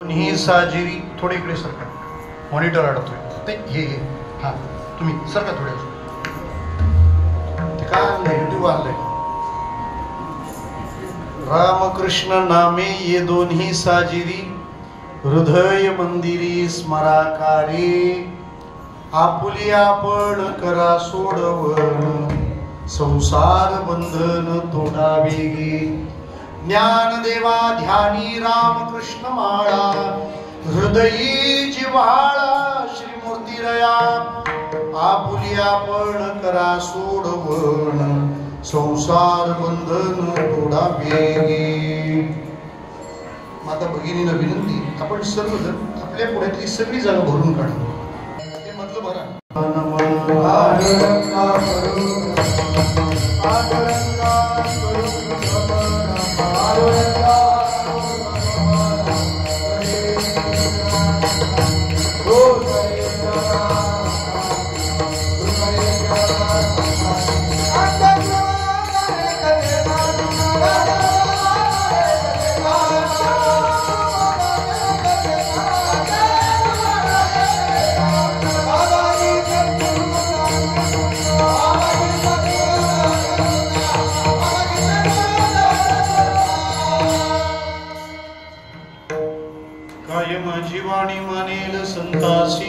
ही साजिरी थोडे इकडे सरका, मॉनिटर अडतोय. नाही हे हां तुम्ही सरका थोडे. ते काय आणलंय युट्यूब आणलंय. रामकृष्ण नामे ये दोन्ही साजिरी, हृदय मंदिरी स्मराकारी. आपुली आपण करा सोडवण, संसार बंधन तोडा वेगी. ज्ञानदेवा ध्यानी रामकृष्ण माळा, हृदयी जिव्हाळा श्रीमूर्ती रया. आपुली आपण करा सोडवण, संसार बंधन तोडा वेगी. माता भगिनीला विनंती, आपण सर्वजण आपल्या पुढ्यातली सगळी जागा भरून काढू. हे मधलं भरा. जीवाणी मानेल संतासी,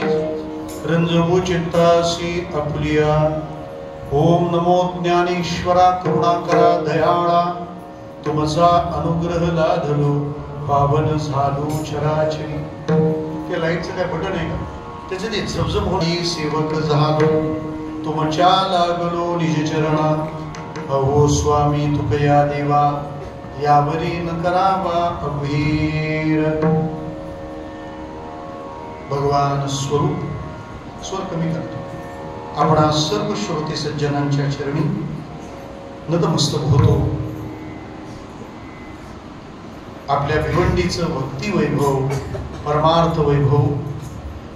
रंजवू चित्तासी आपुलिया. ओम नमो ज्ञानेश्वरा करुणाकरा दयाळा. तुमचा अनुग्रह लाधलो, पावन झालो चराचरी. ते लाईटचं काय बटन आहे का, त्याचं ते झबझब होणी. सेवक झालो तुमच्या लागलो निज चरणा. अहो स्वामी तुकया देवा, यावरी न करावा अभीर. भगवान स्वरूप स्वर कमी करतो. आपण सर्व श्रोते सज्जनांच्या चरणी नतमस्तक होतो. आपल्या भिवंडीचं भक्ती वैभव, परमार्थ वैभव,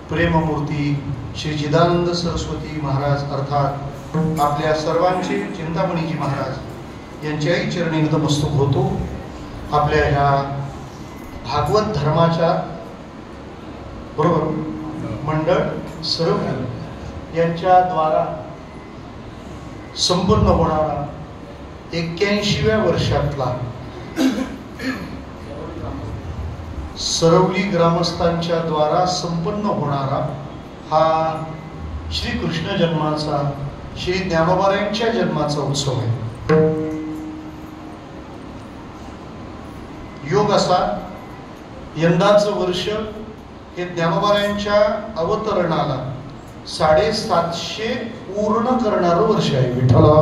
प्रेममूर्ती श्री चिदानंद सरस्वती महाराज अर्थात आपल्या सर्वांचे चिंतामणीजी महाराज यांच्याही चरणी नतमस्तक होतो. आपल्या ह्या भागवत धर्माच्या बरोबर मंडळ सर्व यांच्या द्वारा संपन्न होणारा 81व्या वर्षातला सरवली ग्रामस्थांच्या द्वारा संपन्न होणारा हा श्री कृष्ण जन्माचा, श्री ज्ञानोबारायांच्या जन्माचा उत्सव आहे. योग असा यंदाचं वर्ष हे ज्ञानोबारायांच्या अवतरणाला 750 पूर्ण करणारं वर्ष आहे. विठ्ठला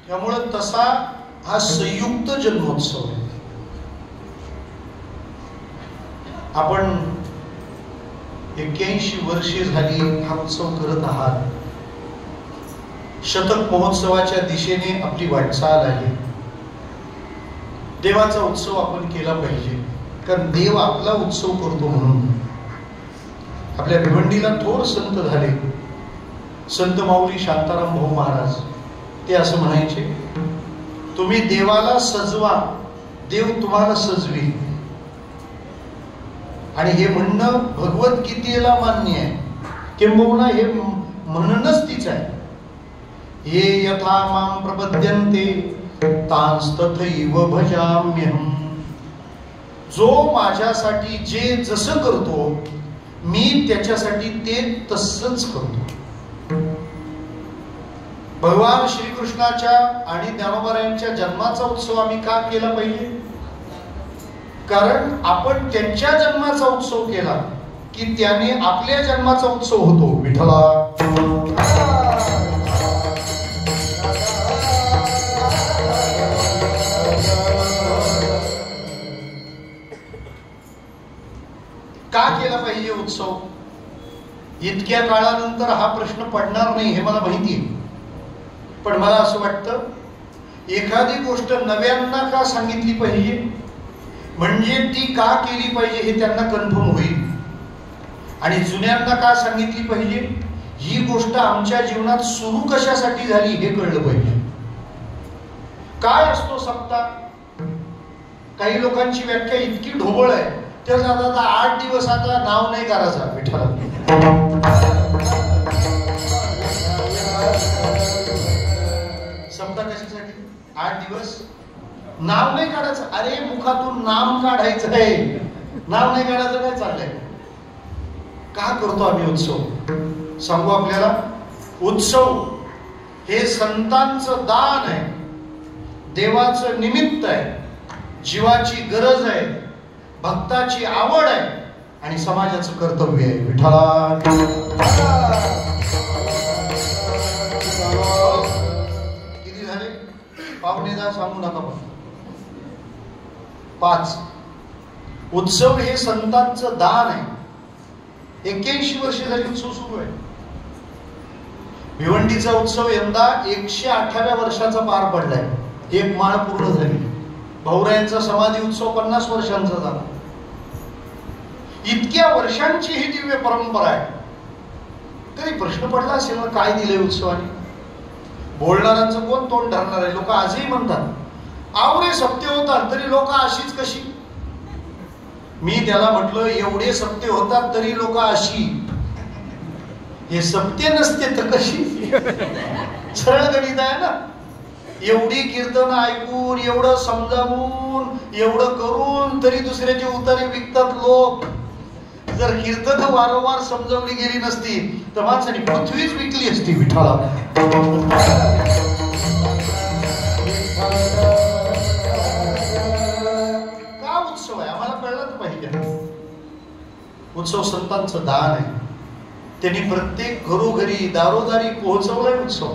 त्यामुळं तसा हा संयुक्त जन्मोत्सव आहे. आपण 81 वर्षे झाली हा उत्सव करत आहात. शतक महोत्सवाच्या दिशेने आपली वाटचाल आहे. देवाचा उत्सव आपण केला पाहिजे, कारण देव आपला उत्सव करतो म्हणून. आपल्या भिवंडीला थोर संत झाले, संत माऊली शांताराम भाऊ महाराज. ते असं म्हणायचे, तुम्ही देवाला सजवा, देव तुम्हाला सजवी. आणि हे म्हणणं भगवद्गीतेला मान्य आहे, किंबहुना हे म्हणणंच तीच आहे. ये यथा मां प्रपद्यन्ते तांस्तथैव भजाम्यहम्. जो माझ्यासाठी जे जसं करतो मी त्याच्यासाठी ते तसंच करतो. भगवान श्रीकृष्णाच्या आणि ज्ञानोबारायांच्या जन्माचा उत्सव आम्ही का केला पाहिजे? कारण आपण त्यांच्या जन्माचा उत्सव केला की त्याने आपल्या जन्माचा उत्सव होतो. विठ्ठला का केला पाहिजे उत्सव? इतक्या काळानंतर हा प्रश्न पडणार नाही हे मला माहिती आहे, पण मला असं वाटतं एखादी गोष्ट नव्यांना का सांगितली पाहिजे, म्हणजे ती का केली पाहिजे हे त्यांना कन्फर्म होईल. आणि जुन्यांना का सांगितली पाहिजे, ही गोष्ट आमच्या जीवनात सुरू कशासाठी झाली हे कळलं पाहिजे. काय असतो सप्ताह? काही लोकांची व्याख्या इतकी ढोबळ आहे, ते सांगतात 8 दिवस आता नाव नाही करायचं विठ्ठला. सप्ताह कशासाठी? 8 दिवस नाव नाही काढायचं. अरे मुखातून नाम काढायचं आहे, नाव नाही काढायचं. काय चाललंय? का करतो आम्ही उत्सव? सांगू आपल्याला, उत्सव हे संतांचं दान आहे, देवाचं निमित्त आहे, जीवाची गरज आहे, भक्ताची आवड आहे आणि समाजाचं कर्तव्य आहे. विठ्ठला किती झाले? 9:15 सांगू नका पण 5. उत्सव हे संतांचं दान आहे. 81 वर्ष झाली उत्सव सुरू आहे. भिवंडीचा उत्सव यंदा 108व्या वर्षाचा पार पडलाय. 1 माळ पूर्ण झाली. भाऊरायांचा समाधी उत्सव 50 वर्षांचा झाला. इतक्या वर्षांची ही दिव्य परंपरा आहे. तरी प्रश्न पडला असेल ना, काय दिलंय उत्सवाने? बोलणाऱ्यांचं कोण तोंड धरणार आहे? लोक आजही म्हणतात आवरे सत्य होतात तरी लोक अशीच कशी. मी त्याला म्हटलं एवढे सत्य होतात तरी लोक अशी, हे सत्य नसते तर कशी? सरळ गणित आहे ना. एवढी कीर्तन ऐकून, एवढं समजावून, एवढं करून तरी दुसऱ्याचे उतारे विकतात लोक. जर कीर्तन वारंवार समजावली गेली नसती तर माणसाने पृथ्वीच विकली असती. विठ्ठला का उत्सव आहे आम्हाला कळलं पाहिजे. उत्सव संतांचं दान आहे. त्यांनी प्रत्येक घरोघरी दारोदारी पोहोचवलाय उत्सव.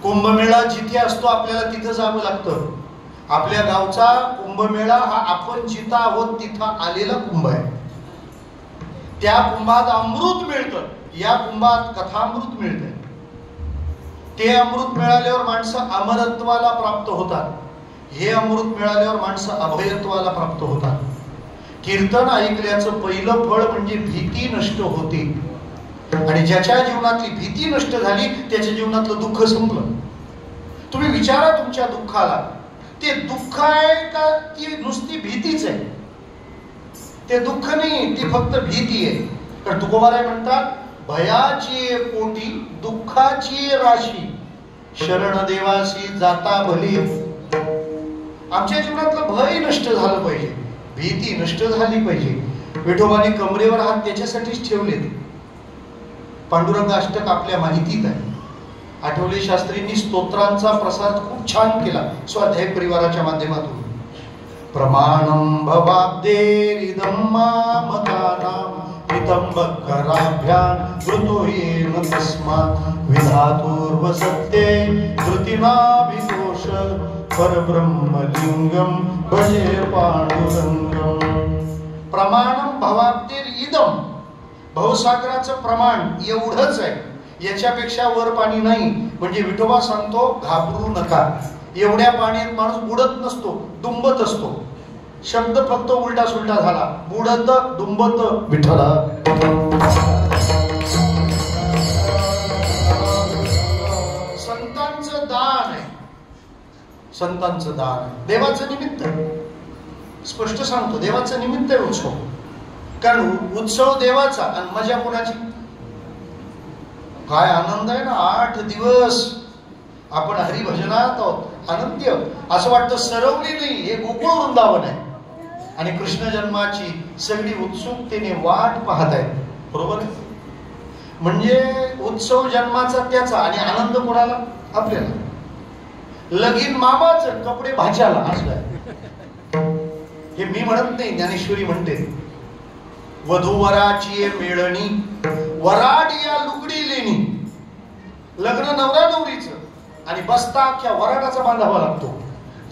कुंभमेळा जिथे असतो आपल्याला तिथं जावं लागतं. आपल्या गावचा कुंभमेळा हा आपण जिथं आहोत तिथं आलेला कुंभ आहे. त्या कुंभात अमृत मिळतं. या कुंभात कथामृत मिळतं. ते अमृत मिळाल्यावर माणसं अमरत्वाला प्राप्त होतात. हे अमृत मिळाल्यावर माणसं अभयत्वाला प्राप्त होतात. कीर्तन ऐकल्याचं पहिलं फळ म्हणजे भीती नष्ट होते. आणि ज्याच्या जीवनातली भीती नष्ट झाली त्याच्या जीवनातलं दुःख संपलं. तुम्ही विचारा तुमच्या दुःखाला, ते दुःख आहे का ती नुसती भीतीच आहे? ते दुःख नाही, ती फक्त भीती आहे. कारण तुकोबाराय म्हणतात भयाची पोटी दुःखाची राशी, शरण देवासी जाता भली. आमच्या जीवनातलं भय नष्ट झालं पाहिजे, भीती नष्ट झाली पाहिजे. विठोबाने कमरेवर हात त्याच्यासाठीच ठेवले. पांडुरंग अष्टक आपल्या माहितीत आहे. आठवले शास्त्रींनी स्तोत्रांचा प्रसार खूप छान केला स्वाध्याय परिवाराच्या माध्यमातून. प्रमाणं भवाब्देरिदं मामकानां हितंबकराभ्यां वृतो येन तस्मात् विधातुर्वसत्ये धृतिनाभितोष परब्रह्मलिंगं भजे पांडुरंगं. प्रमाणं भवाब्देरिदं, भवसागराचं प्रमाण एवढंच आहे, याच्यापेक्षा वर पाणी नाही. म्हणजे विठोबा सांगतो घाबरू नका. एवढ्या पाण्यात माणूस बुडत नसतो, दुंबत असतो. शब्द फक्त उलटा सुलटा झाला. बुडत दुंबत विठ्ठला. संतांचं दान आहे, संतांचं दान आहे. देवाचं निमित्त स्पष्ट सांगतो, देवाचं निमित्त आहे उत्सव. कारण उत्सव देवाचा आणि मजा कोणाची? काय आनंद आहे ना. 8 दिवस आपण हरिभजनात आहोत, आनंदी आहोत. असं वाटतं सरवली नाही, हे गोकुळ वृंदावन आहे आणि कृष्ण जन्माची सगळी उत्सुकतेने वाट पाहत आहे. बरोबर आहे? म्हणजे उत्सव जन्माचा त्याचा आणि आनंद कोणाला? आपल्याला. लगीन मामाचं, कपडे भाच्याला. असं आहे. हे मी म्हणत नाही, ज्ञानेश्वरी म्हणते. वधूवराची मेळणी, वराड या लुगडी लेणी. लग्न नवरा नवरीचं आणि बस्ता अख्ख्या वराडाचा बांधावा लागतो.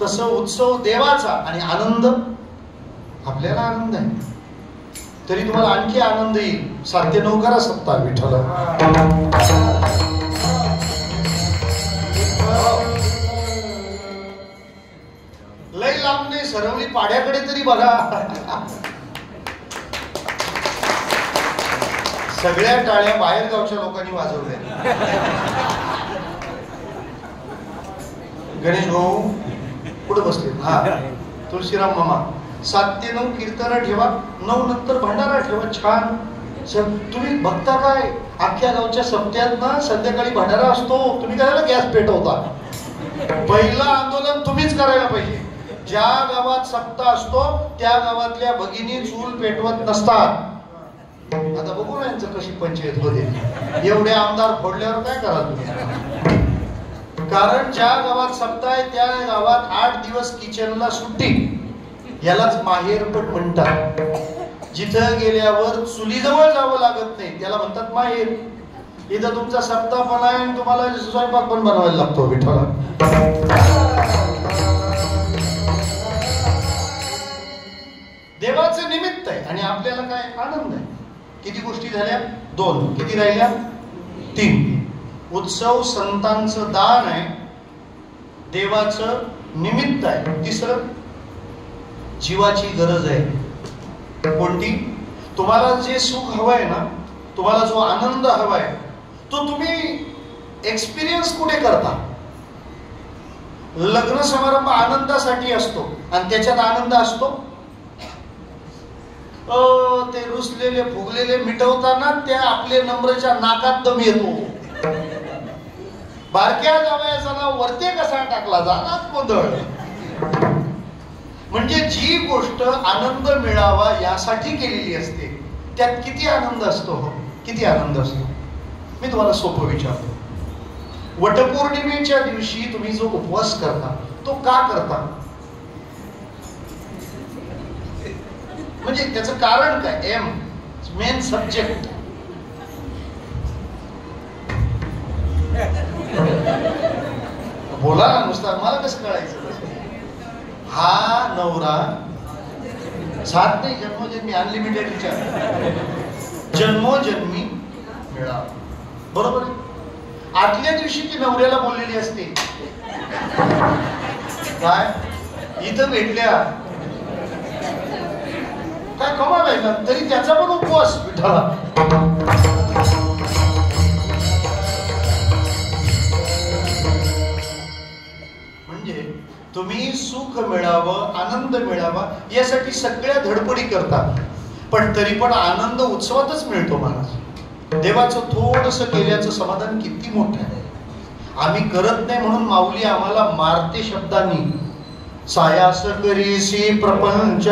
तसं उत्सव देवाचा आणि आनंद आपल्याला. आनंद आहे तरी तुम्हाला आणखी आनंद येईल. 7 ते 9 करा सप्ताह विठ्ठला. लय लांब नाही, सरवली पाड्याकडे तरी बघा. सगळ्या टाळ्या बाहेर गावच्या लोकांनी वाजवल्या. गणेश भाऊ कुठे बसले? हा, तुळशीराम मामा. 7 ते 9 कीर्तन ठेवा, 9 नंतर भंडारा ठेवा. छान. तुम्ही बघता काय, अख्ख्या गावच्या सप्त्यात ना संध्याकाळी भंडारा असतो. तुम्ही काय गॅस पेटवता? पहिलं आंदोलन तुम्हीच करायला पाहिजे. ज्या गावात सप्ताह असतो त्या गावातल्या भगिनी चूल पेटवत नसतात. आता बघू ना यांचं कशी पंचायत होते. एवढे आमदार फोडल्यावर काय करा तुम्ही? कारण ज्या गावात सप्ताह आहे त्या गावात 8 दिवस किचनला सुट्टी. यालाच माहेरपट म्हणतात. जिथं गेल्यावर चुलीजवळ जावं लागत नाही त्याला म्हणतात माहेर. इथं तुमचा सप्ताह पण आहे आणि तुम्हाला स्वयंपाक पण बनवायला लागतो. विठ्ठला देवाचं निमित्त आहे आणि आपल्याला काय आनंद आहे. किती गोष्टी झाल्या? 2. किती राहिल्या? 3. उत्सव संतांचं दान आहे, देवाचं निमित्त आहे. 3 जीवाची गरज आहे. कोणती? तुम्हाला जे सुख हवंय ना, तुम्हाला जो आनंद हवाय तो तुम्ही एक्सपिरियन्स कुठे करता? लग्न समारंभ आनंदासाठी असतो आणि त्याच्यात आनंद असतो. ते रुसलेले फुगलेले मिटवताना त्या आपले नम्रच्या नाकात दम येतो. बारक्या जावयाचा वरते कसा टाकला झाला गोंधळ. म्हणजे जी गोष्ट आनंद मिळावा यासाठी केलेली असते त्यात किती आनंद असतो. हो, किती आनंद असतो. मी तुम्हाला सोपं विचारतो. वटपौर्णिमेच्या दिवशी तुम्ही जो उपवास करता तो का करता? म्हणजे त्याचं कारण काय? Main subject. बोला ना, नुसता मला कसं कळायचं? हा नवरा 7 नाही जन्मोजन्मी अनलिमिटेड विचार जन्मोजन्मी मिळावा. बरोबर. आदल्या दिवशी ती नवऱ्याला बोललेली असते काय इथं भेटल्या काय कमाल आहे ना, तरी त्याचा पण उपवास विठाला. म्हणजे तुम्ही सुख मिळावं, आनंद मिळावा यासाठी सगळ्या धडपडी करतात, पण तरी पण आनंद उत्सवातच मिळतो. महाराज देवाचं थोडंसं केल्याचं समाधान किती मोठं आहे. आम्ही करत नाही म्हणून माऊली आम्हाला मारते शब्दांनी. सायास करीसी प्रपंच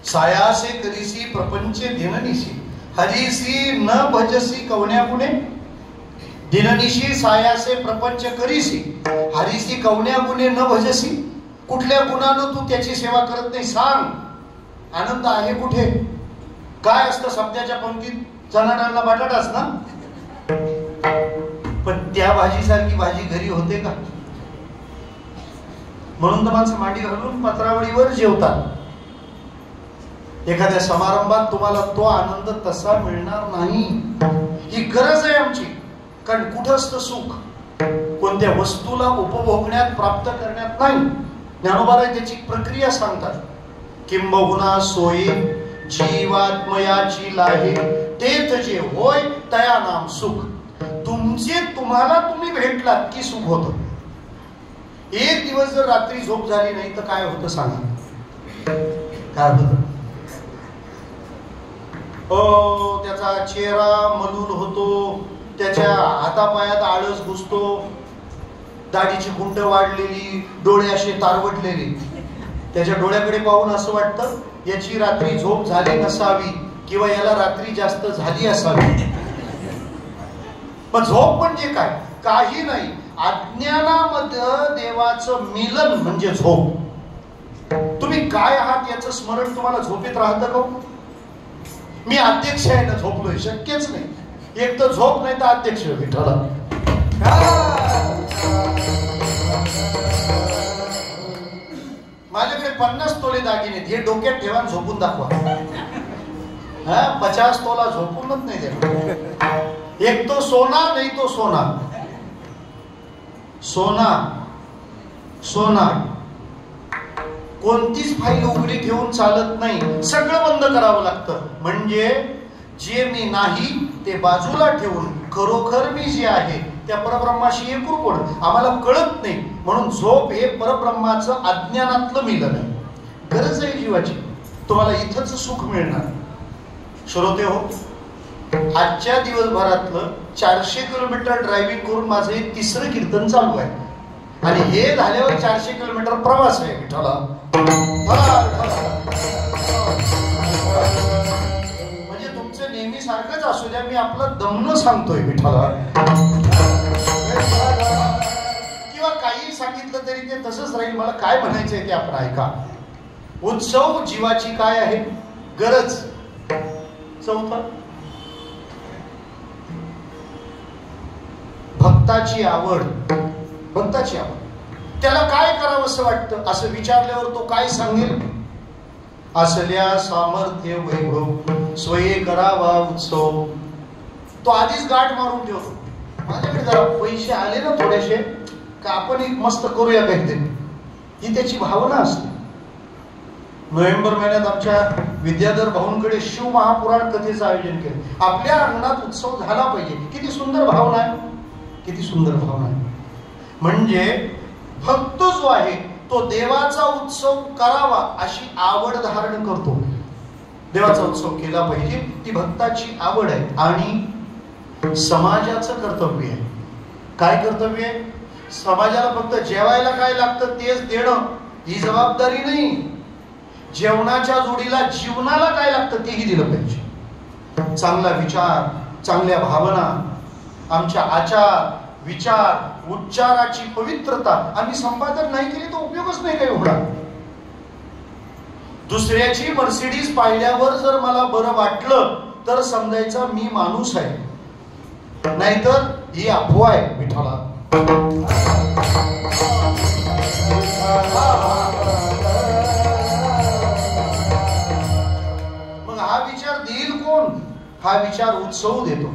सायासे करीसी प्रपंचे दिननिशी हरीसी न भजसी कवण्या गुणे. दिननिशी सायासे प्रपंच करीसी हरीसी कवण्या गुणे न भजसी. कुठल्या गुणानं तू त्याची सेवा करत नाही सांग. आनंद आहे कुठे? काय असतं सब्द्याच्या पंक्तीत? चणाडाळला बटाटाच ना. पण त्या भाजीसारखी भाजी घरी होते का? म्हणून तर माणसं मांडी घालून पत्रावळीवर जेवतात. एखाद्या समारंभात तुम्हाला तो आनंद तसा मिळणार नाही. ही गरज आहे आमची. कारण कुठं असतं सुख? कोणत्या वस्तूला उपभोगण्यात, प्राप्त करण्यात नाही. ज्ञानोबाराय त्याची प्रक्रिया सांगतात. किंबहुना सोयी जीवात्मयाची लाहे तेथ जे होय तया नाम सुख. तुम्ही तुम्हाला तुम्ही भेटलात की सुख होतं. एक दिवस जर रात्री झोप झाली नाही तर काय होतं सांगा? काय होतं? त्याचा चेहरा मलूल होतो, त्याच्या हातापायात आळस घुसतो, दाढीची गुंड वाढलेली, डोळे असे तारवटलेले. त्याच्या डोळ्याकडे पाहून असं वाटतं याची रात्री झोप झाली नसावी किंवा याला रात्री जास्त झाली असावी. पण झोप म्हणजे काय? काही नाही. अज्ञानामध्ये देवाचं मिलन म्हणजे झोप. तुम्ही काय आहात याचं स्मरण तुम्हाला झोपेत राहतं का? मी अध्यक्ष आहे ना, झोपलोय? शक्यच नाही. एक तर झोप नाही तर अध्यक्ष विठ्ठला. माझ्याकडे 50 तोले दागिने, हे डोक्यात ठेवा, झोपून दाखवा. 50 तोला झोपूनच नाही देणार. एक तो सोना नाही तो सोना, सोना सोना. कोणतीच फाईल उघडी ठेवून चालत नाही, सगळं बंद करावं लागतं. म्हणजे जे मी नाही ते बाजूला ठेवून खरोखर मी जे आहे त्या परब्रह्माशी एकरूप होणं आम्हाला कळत नाही. म्हणून झोप हे परब्रह्माचं अज्ञानातलं मिलन आहे. गरज आहे जीवाची. तुम्हाला इथंच सुख मिळणार. श्रोते हो, आजच्या दिवसभरातलं 400 किलोमीटर ड्रायव्हिंग करून माझं हे 3रं कीर्तन चालू आहे. आणि हे झाल्यावर 400 किलोमीटर प्रवास आहे विठ्ठला. म्हणजे तुमचं नेहमी सारखंच असू द्या, मी आपलं दमनं सांगतोय विठ्ठला. किंवा काही सांगितलं तरी ते तसंच राहील. मला काय म्हणायचंय ते आपण ऐका. उत्सव जीवाची काय आहे? गरज. चौथं, भक्ताची आवड. भक्ताची आवड. त्याला काय करावं असं वाटतं असं विचारल्यावर तो काय सांगेल? असल्या सामर्थ्य वैभव स्वये करावा उत्सव. तो आधीच गाठ मारून ठेवतो. माझ्याकडे जरा पैसे आले ना थोडेसे का आपण एक मस्त करूया काहीतरी, ही त्याची भावना असते. नोव्हेंबर महिन्यात आमच्या विद्याधर भाऊंकडे शिव महापुराण कथेचं आयोजन केलं. आपल्या अंगणात उत्सव झाला पाहिजे. किती सुंदर भावना आहे, किती सुंदर भावना आहे. म्हणजे भक्त जो आहे तो देवाचा उत्सव करावा अशी आवड धारण करतो. देवाचा उत्सव केला पाहिजे, ती भक्ताची आवड आहे. आणि समाजाचं कर्तव्य आहे. काय कर्तव्य आहे? समाजाला फक्त जेवायला काय लागतं तेच देणं ही जबाबदारी नाही. जेवणाच्या जोडीला जीवनाला काय लागतं तेही दिलं पाहिजे. चांगला विचार, चांगल्या भावना, आमच्या आचार विचार, उच्चाराची पवित्रता आम्ही संपादन नाही केली तर उपयोगच नाही काही होणार. दुसऱ्याची मर्सिडीज पाहिल्यावर जर मला बरं वाटलं तर समजायचा मी माणूस आहे, नाहीतर ही अफवा आहे विठ्ठला. मग हा विचार देईल कोण? हा विचार उत्सव देतो.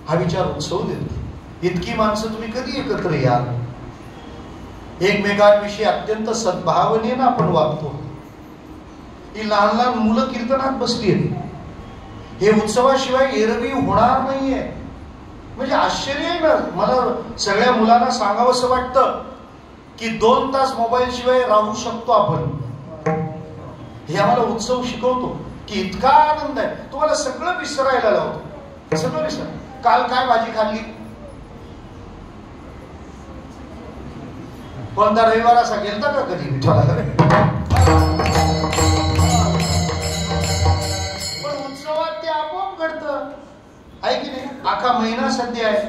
हा विचार उत्सव देतो. इतकी माणसं तुम्ही कधी एकत्र याल? एकमेकांविषयी अत्यंत सद्भावनेनं आपण वागतो. ही लहान लहान मुलं कीर्तनात बसली आहेत. हे उत्सवाशिवाय एरवी होणार नाहीये. म्हणजे आश्चर्य आहे ना. मला सगळ्या मुलांना सांगावंसं वाटतं की 2 तास मोबाईल शिवाय राहू शकतो आपण. हे आम्हाला उत्सव शिकवतो की इतका आनंद आहे. तुम्हाला सगळं विसरायला लावतो. सगळं विसर. काल काय भाजी खाल्ली? कोणता रविवार असा गेलता का कधी विठ्ठलाकडे? पण उत्सवात ते आपोआप घडतं आहे की नाही? आखा महिना सध्या आहे.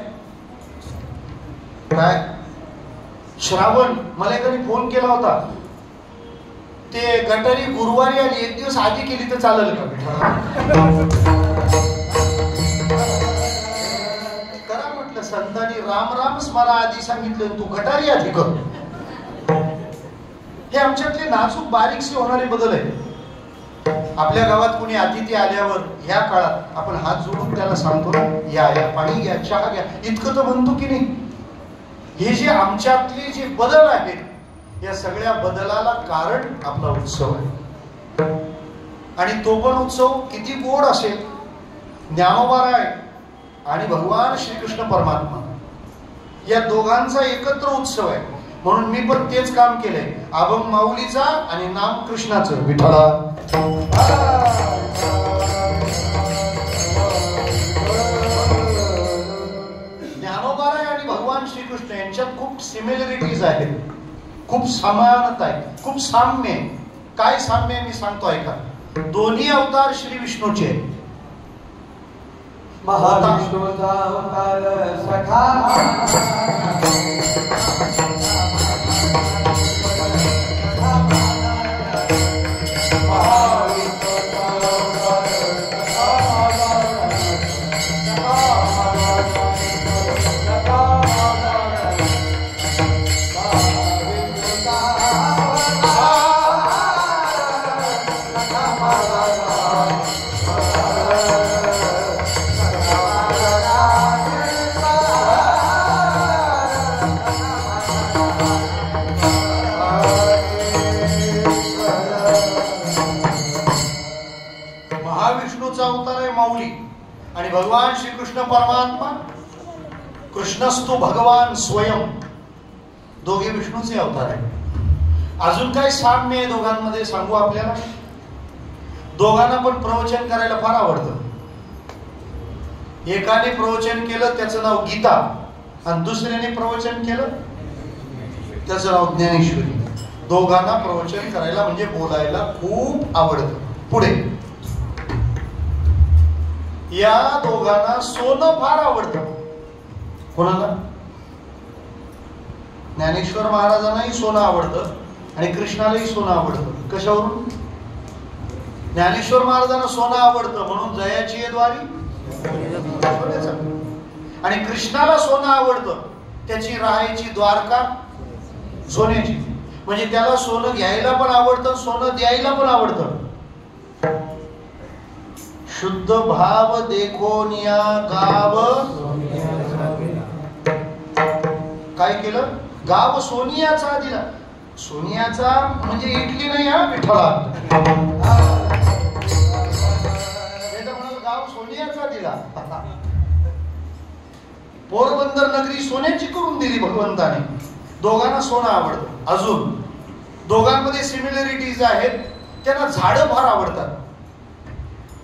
काय श्रावण, मला एकाने फोन केला होता. ते गटारी गुरुवारी आली, 1 दिवस आधी केली तर चालेल का विठ्ठला? करा म्हटलं. संतांनी राम राम स्मरा आधी सांगितलं, तू गटारी आधी कर. हे आमच्यातले नाजूक बारीकसे होणारे बदल आहे. आपल्या गावात कोणी अतिथी आल्यावर ह्या काळात आपण हात जोडून त्याला सांगतो ना, या या पाणी घ्या, चहा घ्या, इतकं तर म्हणतो की नाही? हे जे आमच्यातले जे बदल आहेत या सगळ्या बदलाला कारण आपला उत्सव आहे. आणि तो पण उत्सव किती गोड असेल. ज्ञानोबा राय आणि भगवान श्रीकृष्ण परमात्मा या दोघांचा एकत्र उत्सव आहे. म्हणून मी पण तेच काम केलंय, अभंग माऊलीचा आणि नाम कृष्णाचं. विठ्ठला ज्ञानोबाराय आणि भगवान श्रीकृष्ण यांच्यात खूप सिमिलरिटीज आहेत, खूप समानता आहे, खूप साम्य आहे. काय साम्य आहे मी सांगतो ऐका. दोन्ही अवतार श्री विष्णूचे आहेत. महाविष्णूचा अवतार सखा आणि भगवान श्रीकृष्ण परमात्मा कृष्णस्तु भगवान स्वयं, दोघे विष्णूचे अवतार आहे. अजून काय साम्य आहे दोघांमध्ये सांगू आपल्याला. दोघांना पण प्रवचन करायला फार आवडतं. एकाने प्रवचन केलं त्याचं नाव गीता आणि दुसऱ्याने प्रवचन केलं त्याचं नाव ज्ञानेश्वरी. दोघांना प्रवचन करायला म्हणजे बोलायला खूप आवडतं. पुढे या दोघांना सोनं फार आवडतं. कोणाला? ज्ञानेश्वर महाराजांनाही सोनं आवडतं आणि कृष्णालाही सोनं आवडतं. कशावरून? ज्ञानेश्वर महाराजांना सोनं आवडतं म्हणून जयाची आहे द्वारी आणि कृष्णाला सोनं आवडतं त्याची राहायची द्वारका सोन्याची. म्हणजे त्याला सोनं घ्यायला पण आवडतं, सोनं द्यायला पण आवडतं. शुद्ध भाव देखोनिया गाव. काय केलं? गाव सोनियाचा दिला. सोनियाचा म्हणजे इटली नाही हा विठ्ठला. गाव सोनियाचा दिला. पोरबंदर नगरी सोन्याची करून दिली भगवंताने. दोघांना सोनं आवडतं. अजून दोघांमध्ये सिमिलरिटीज आहेत. त्यांना झाडं फार आवडतात.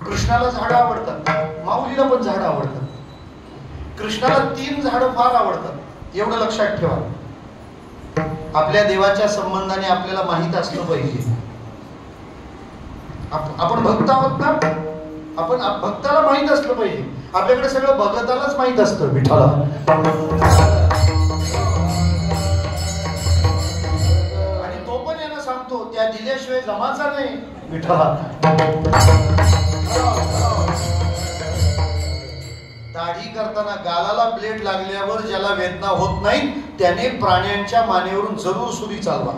कृष्णाला झाडं आवडतात, माऊलीला पण झाडं आवडतात. कृष्णाला 3 झाडं फार आवडतात. एवढं लक्षात ठेवा. आपल्या देवाच्या संबंधाने आपल्याला माहित असलं पाहिजे. आपण भक्त आहोत ना, आपण भक्ताला माहित असलं पाहिजे. आपल्याकडे सगळं भगतालाच माहित असतं विठ्ठला. आणि तो पण यांना सांगतो त्या दिल्याशिवाय जमाचा नाही विठ्ठला. दाढी करताना गालाला ब्लेड लागल्यावर ज्याला वेदना होत नाही त्याने प्राण्यांच्या मानेवरून जरूर सुरी चालवा.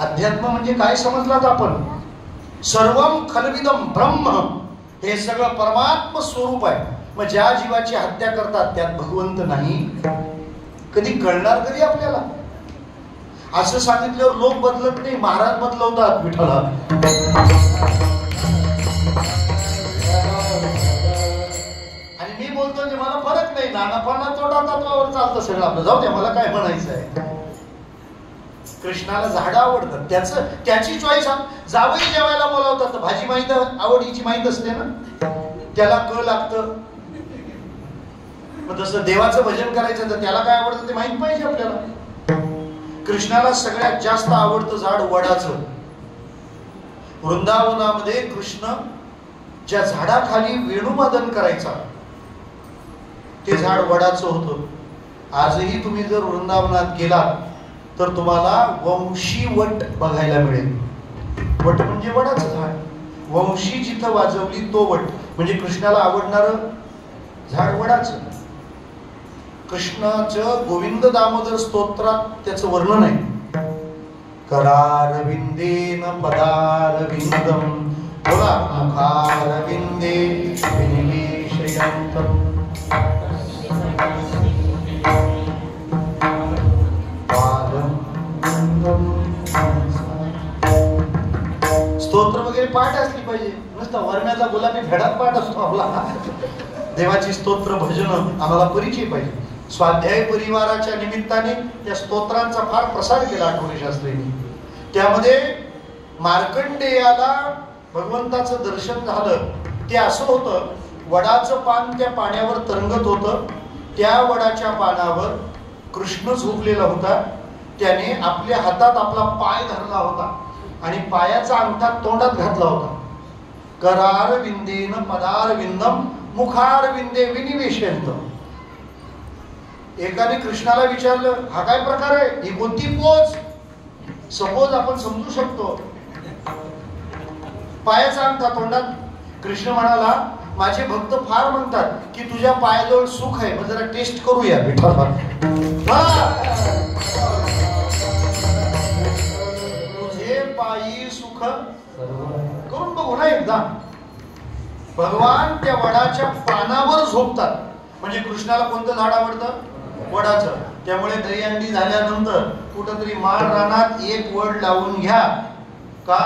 अध्यात्म म्हणजे काय समजलात आपण? सर्वम खलविदम ब्रह्म, हे सगळं परमात्म स्वरूप आहे. मग ज्या जीवाची हत्या करतात त्यात भगवंत नाही, कधी कळणार कधी आपल्याला? असं सांगितल्यावर लोक बदलत नाही, महाराज बदलवतात विठ्ठला. आणि मी बोलतो की मला फरक नाही, नानापणा तोटा तत्वावर चालतं सगळं आपलं. जाऊ द्या, मला काय म्हणायचं आहे. कृष्णाला झाडं आवडतात, त्याची चॉईस. जावई जेवायला बोलावतात, भाजी माहित आवडीची माहित असते ना, त्याला क लागतं. मग तसं देवाचं भजन करायचं तर त्याला काय आवडतं ते माहित पाहिजे आपल्याला. कृष्णाला सगळ्यात जास्त आवडतं झाड वडाचं. वृंदावनामध्ये कृष्ण ज्या झाडाखाली वेणुवादन करायचा ते झाड वडाचं होतं. आजही तुम्ही जर वृंदावनात गेलात तर तुम्हाला वंशी वट बघायला मिळेल. वट म्हणजे वडाचं झाड. वंशी जिथं वाजवली तो वट म्हणजे कृष्णाला आवडणारं झाड वडाचं. कृष्णाचं गोविंद दामोदर स्तोत्रात त्याचं वर्णन आहे. करारविंदेन पदारविंदम बोला मुखारविंदे विनिवेशयन्तम् स्तोत्र वगैरे पाठ असली पाहिजे. नुसता वर्णाचा गुलाबी फेडात पाठ असतो आपला. देवाची स्तोत्र भजन आम्हाला परिचय पाहिजे. स्वाध्याय परिवाराच्या निमित्ताने त्या स्तोत्रांचा फार प्रसार केला आठवले शास्त्रींनी. त्यामध्ये मार्कंडेयाला भगवंताचं दर्शन झालं. ते असं होतं, वडाचं पान त्या पाण्यावर तरंगत होतं. त्या वडाच्या पानावर कृष्ण झोपलेला होता. त्याने आपल्या हातात आपला पाय धरला होता आणि पायाचा अंगठा तोंडात घातला होता. करार विंदेन पदार विंदम मुखार विंदे विनिवेशंत. एकाने कृष्णाला विचारलं, हा काय प्रकार आहे, ही कोणती पोच? सपोज आपण समजू शकतो, पायाचा अंगठा तोंडात. कृष्ण म्हणाला, माझे भक्त फार म्हणतात की तुझ्या पायाजवळ सुख आहे, मग जरा टेस्ट करूया विठ्ठला. तुझे पायी सुख करून बघू ना एकदा. भगवान त्या वडाच्या पानावर झोपतात. म्हणजे कृष्णाला कोणतं झाड आवडतं? वडाचं. त्यामुळे दहीहंडी झाल्यानंतर कुठंतरी माळ रानात एक वड लावून घ्या, का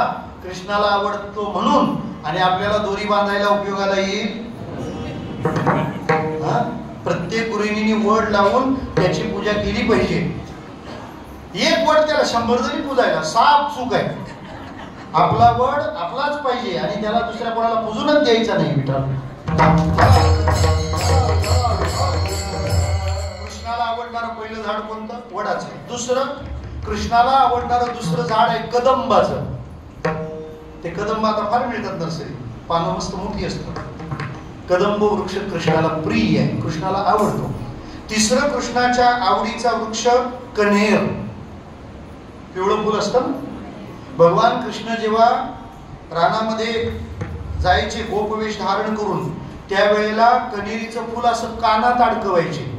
कृष्णाला आवडतो म्हणून, आणि आपल्याला दोरी बांधायला उपयोगाला येईल. प्रत्येक गृहिणीने वड लावून त्याची पूजा केली पाहिजे. एक वड त्याला 100 जरी पूजायला साफ चूक आहे. आपला वड आपलाच पाहिजे आणि त्याला दुसऱ्या कोणाला पूजूनच द्यायचा नाही. विठ्ठल कृष्णाला आवडणारं पहिलं झाड कोणतं? वडाचं. दुसरं कृष्णाला आवडणारं दुसरं झाड आहे कदंबाचं. ते कदंब आता फार मिळतात नर्सरी, पानं मस्त मोठी असतात. कदंब वृक्ष कृष्णाला प्रिय आहे, कृष्णाला आवडतो. तिसरं कृष्णाच्या आवडीचा वृक्ष कण्हेर, पिवळं फुल असतं. भगवान कृष्ण जेव्हा रानामध्ये जायचे गोपवेश धारण करून, त्यावेळेला कण्हेरीचं फुल असं कानात अडकवायचे.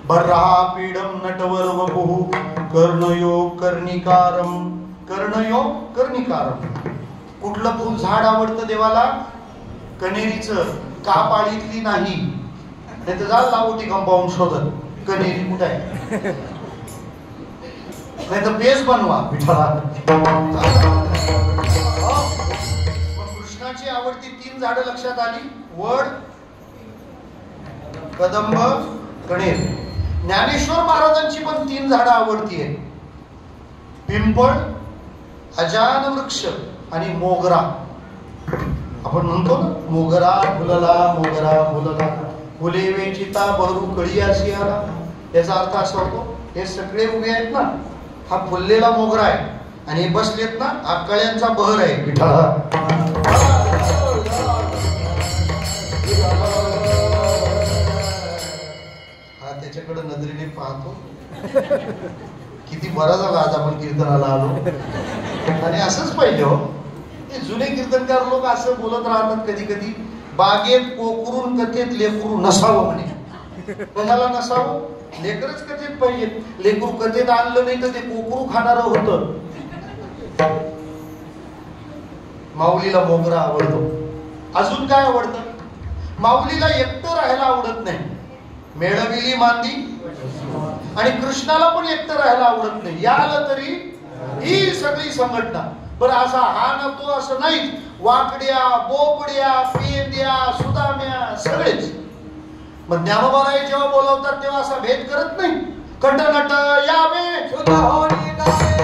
बर्हा पीडम नटवर वपुः कर्णयोग कर्णिकारम. कर्णयोग कर्णिकारम. कुठलं फुल झाड आवडतं देवाला? कण्हेरीचं. कापाळीतली नाही, नाही तर जा लावटी कंपाऊंड शोधत कण्हेरी कुठे आहे, नाही तर पेज बनवा विठ्ठला. कृष्णाची आवडती 3 झाडं लक्षात आली, वड, कदंब, कण्हेर. ज्ञानेश्वर महाराजांची पण 3 झाडं आवडती आहेत, पिंपळ, अजान वृक्ष आणि मोगरा. आपण म्हणतो ना, मोगरा फुलला, मोगरा फुलला, फुले वेचिता बहरू कळी अशी आला. याचा अर्थ असा होतो, हे सगळे उभे आहेत ना, हा फुललेला मोगरा आहे आणि हे बसलेत ना, हा कळ्यांचा बहर आहे. विठ्ठला हा त्याच्याकडे नजरेने पाहतो. किती बरा झाला आज आपण कीर्तनाला आलो. आणि असंच पाहिजे हो. जुने कीर्तनकार लोक असं बोलत राहतात कधी कधी, बागेत कोकरून कथेत लेकरू नसावं म्हणे. कशाला नसावं? लेकरच कथेत पाहिजेत. लेकरू कथेत आणलं नाही तर ते कोकरू खाणार होतं. माऊलीला मोगरा आवडतो. अजून काय आवडतं? माऊलीला एकटं राहायला आवडत नाही. मेळविली मांदी. आणि कृष्णाला पण एकटं राहायला आवडत नाही. याला तरी ही सगळी संघटना. बरं असा हा ना तो असं नाही, वाकड्या, बोबड्या, पेंद्या, सुदाम्या सगळेच. मग ज्ञानोबाराय जेव्हा बोलवतात तेव्हा असा भेद करत नाही. कंठनट यावे सुद्धा होणी गावे,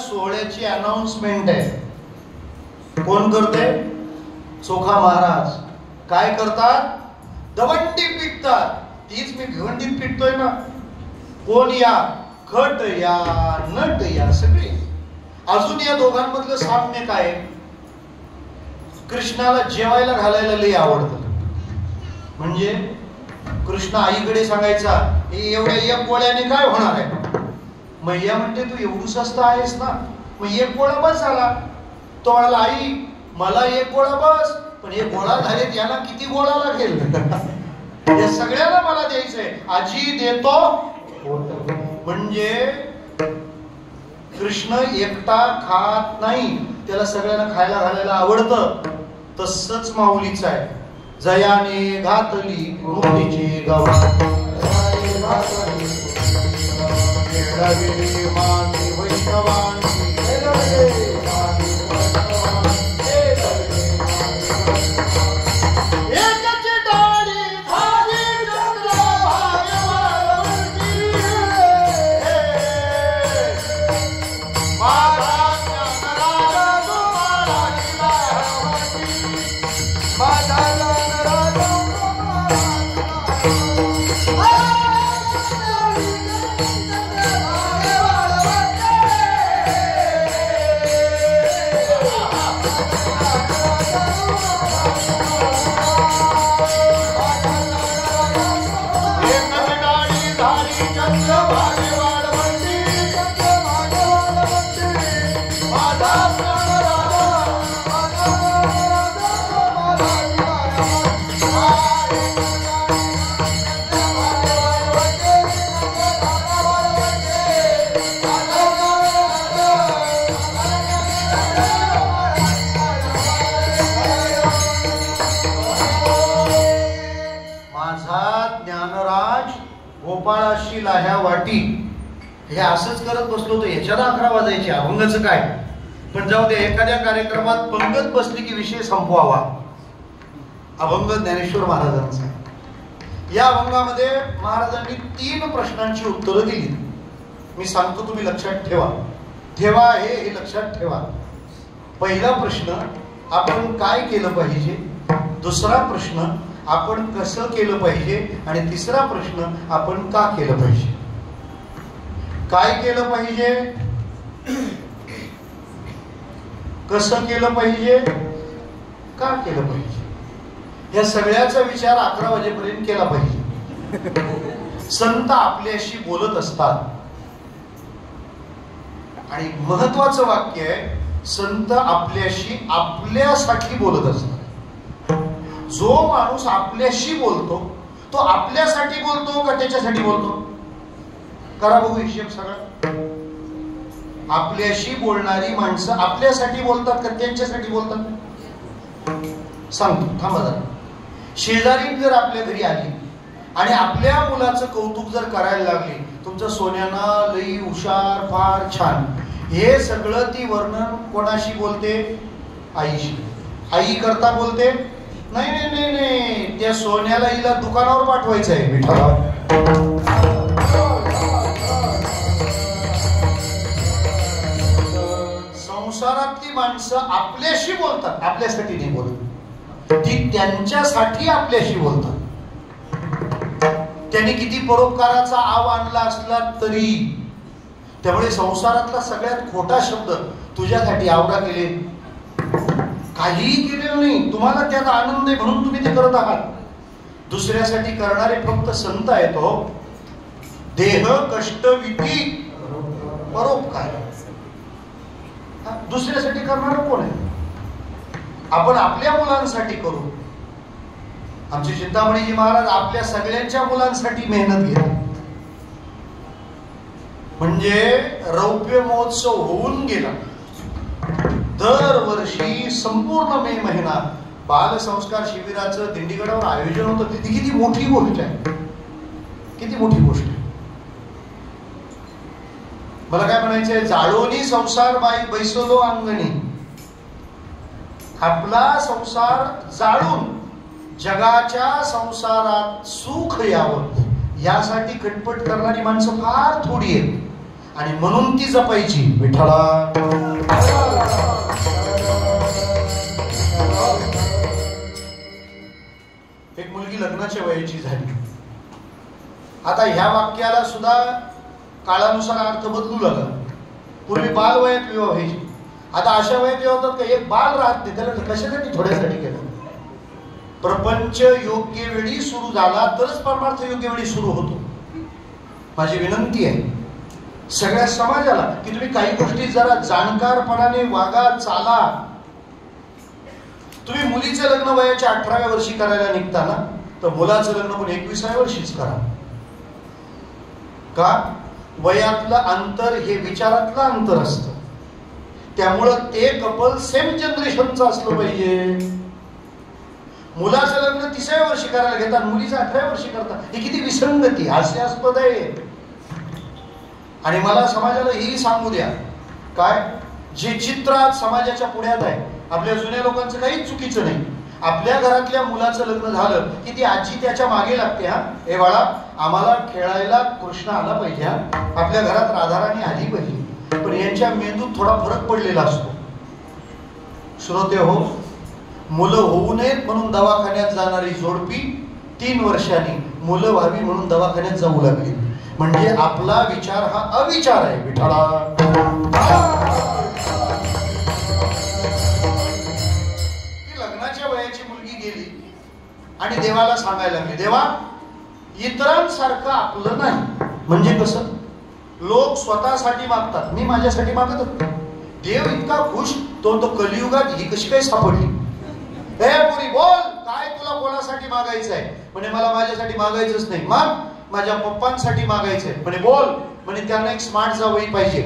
सोहळ्याची अनाउन्समेंट आहे. कोण करते? चोखा महाराज. काय करतात? दवंडी पिटतात. तीच मी भिवंडीत पिटतोय ना. कोण या? खट या, नट या, सगळे. अजून या दोघांमधलं साम्य काय? कृष्णाला जेवायला घालायला लई आवडतं. म्हणजे कृष्ण आईकडे सांगायचा, हे एवढ्या एक गोळ्याने काय होणार आहे? मैया म्हणते, तू एवढू स्वस्त आहेस ना, मग एक गोळा बस झाला. तो म्हणाला, आई मला एक गोळा बस, पण हे गोळा झाले त्याला किती गोळा लागेल? हे सगळ्याला मला द्यायचंय. आजी देतो. म्हणजे कृष्ण एकटा खात नाही, त्याला सगळ्यांना खायला घालायला आवडतं. तसंच माऊलीच आहे. जयाने घातली मुक्तीची गवा, गोपाळाशी लाह्या वाटी. हे असंच करत बसलो होतो, ह्याच्याला 11 वाजायचे. अभंगाचं काय, पण जाऊ दे. एखाद्या कार्यक्रमात पंगत बसली की विषय संपवावा. अभंग ज्ञानेश्वर महाराजांचा. या अभंगामध्ये महाराजांनी 3 प्रश्नांची उत्तरं दिली. मी सांगतो, तुम्ही लक्षात ठेवा हे लक्षात ठेवा. पहिला प्रश्न, आपण काय केलं पाहिजे. दुसरा प्रश्न, आपण कसं केलं पाहिजे. आणि तिसरा प्रश्न, आपण का केलं पाहिजे. काय केलं पाहिजे, कसं केलं पाहिजे, का केलं पाहिजे, या सगळ्याचा विचार 11 वाजेपर्यंत केला पाहिजे. संत आपल्याशी बोलत असतात आणि महत्वाचं वाक्य आहे, संत आपल्याशी आपल्यासाठी बोलत असतात. जो माणूस आपल्याशी बोलतो तो आपल्यासाठी बोलतो का त्याच्यासाठी बोलतो? करा बघू हिशेब सगळं. आपल्याशी बोलणारी माणसं आपल्यासाठी बोलतात का त्यांच्यासाठी बोलतात? सांगतो, थांबा जरा. शेजारी जर आपल्या घरी आली आणि आपल्या मुलाचं कौतुक जर करायला लागली, तुमचं सोन्यानं लई हुशार, फार छान, हे सगळं ती वर्णन कोणाशी बोलते? आईशी. आई करता बोलते? नाही नाही नाही नाही, त्या सोन्याला हिला दुकानावर पाठवायचं आहे मिठाला. संसारातली माणसं आपल्याशी बोलतात, आपल्यासाठी नाही बोलत. ती त्यांच्यासाठी आपल्याशी बोलतात. त्यांनी किती परोपकाराचा आव आणला असला तरी. त्यामुळे संसारातला सगळ्यात खोटा शब्द तुझ्यासाठी आवरा केले, काहीही केलेलं नाही, तुम्हाला त्यात आनंद आहे म्हणून तुम्ही ते करत आहात. दुसऱ्यासाठी करणारे फक्त संत आहेत. हो, देह कष्ट विधी परोपकार. दुसऱ्यासाठी करणार कोण आहे? आपण आपल्या मुलांसाठी करू. आमचे चिंतामणीजी महाराज आपल्या सगळ्यांच्या मुलांसाठी मेहनत घेतात. म्हणजे रौप्य महोत्सव होऊन गेला. दरवर्षी संपूर्ण मे महिना बालसंस्कार शिबिराचं दिंडीगडावर आयोजन होतं. ती किती मोठी गोष्ट आहे, किती मोठी गोष्ट आहे. मला काय म्हणायचंय, जाळोनी संसार बाई बैसलो अंगणी. आपला संसार जाळून जगाच्या संसारात सुख यावं यासाठी खटपट करणारी माणसं फार थोडी आहेत. आणि म्हणून ती जपायची. विठ्ठला एक मुलगी लग्नाच्या वयाची झाली. आता ह्या वाक्याला सुद्धा काळानुसार अर्थ बदलू लागला. पूर्वी बाल वयात विवाह व्हायचे, आता अशा वयात विवाह होतात का एक बाल राहत नाही. त्याला कशासाठी? थोड्यासाठी केलं. प्रपंच योग्य वेळी सुरू झाला तरच परमार्थ योग्य वेळी सुरू होतो. माझी विनंती आहे सगळ्या समाजाला की तुम्ही काही गोष्टी जरा जाणकारपणाने वागा, चाला. तुम्ही मुलीचं लग्न वयाच्या 18व्या वर्षी करायला निघताना तर मुलाचं लग्न पण 21व्या वर्षीच करा. का? वयातलं अंतर हे विचारातलं अंतर असतं. त्यामुळं ते कपल सेम जनरेशनचं असलं पाहिजे. मुलाचं लग्न 30व्या वर्षी करायला घेतात, मुलीचं 18व्या वर्षी करतात. ही किती विसंगती, हास्यास्पद आहे. आणि मला समाजाला हेही सांगू द्या, काय जे चित्र आज समाजाच्या पुढ्यात आहे, आपल्या जुन्या लोकांचं काहीच चुकीचं नाही. आपल्या घरातल्या मुलाचं लग्न झालं की ती आजी त्याच्या मागे लागते. हा हे बाळा, आम्हाला खेळायला कृष्ण आला पाहिजे, आपल्या घरात राधाराणी आली पाहिजे. पण यांच्या मेंदूत थोडा फरक पडलेला असतो. श्रोते हो, मुलं होऊ नयेत म्हणून दवाखान्यात जाणारी जोडपी 3 वर्षांनी मुलं व्हावी म्हणून दवाखान्यात जाऊ लागली. म्हणजे आपला विचार हा अविचार आहे. विठ्ठला, लग्नाच्या वयाची मुलगी गेली आणि देवाला सांगायला लागली, देवा इतरांसारखं आपलं नाही. म्हणजे कसं? लोक स्वतःसाठी मागतात, मी माझ्यासाठी मागत. देव इतका खुश, तो कलियुगात ही कशी काय सापडली? हे पुरी बोल, काय तुला कोणासाठी मागायचं आहे? म्हणे मला माझ्यासाठी मागायचंच नाही. मग माझ्या पप्पांसाठी मागायचंय. म्हणे बोल. म्हणे त्यांना एक स्मार्ट जावई पाहिजे.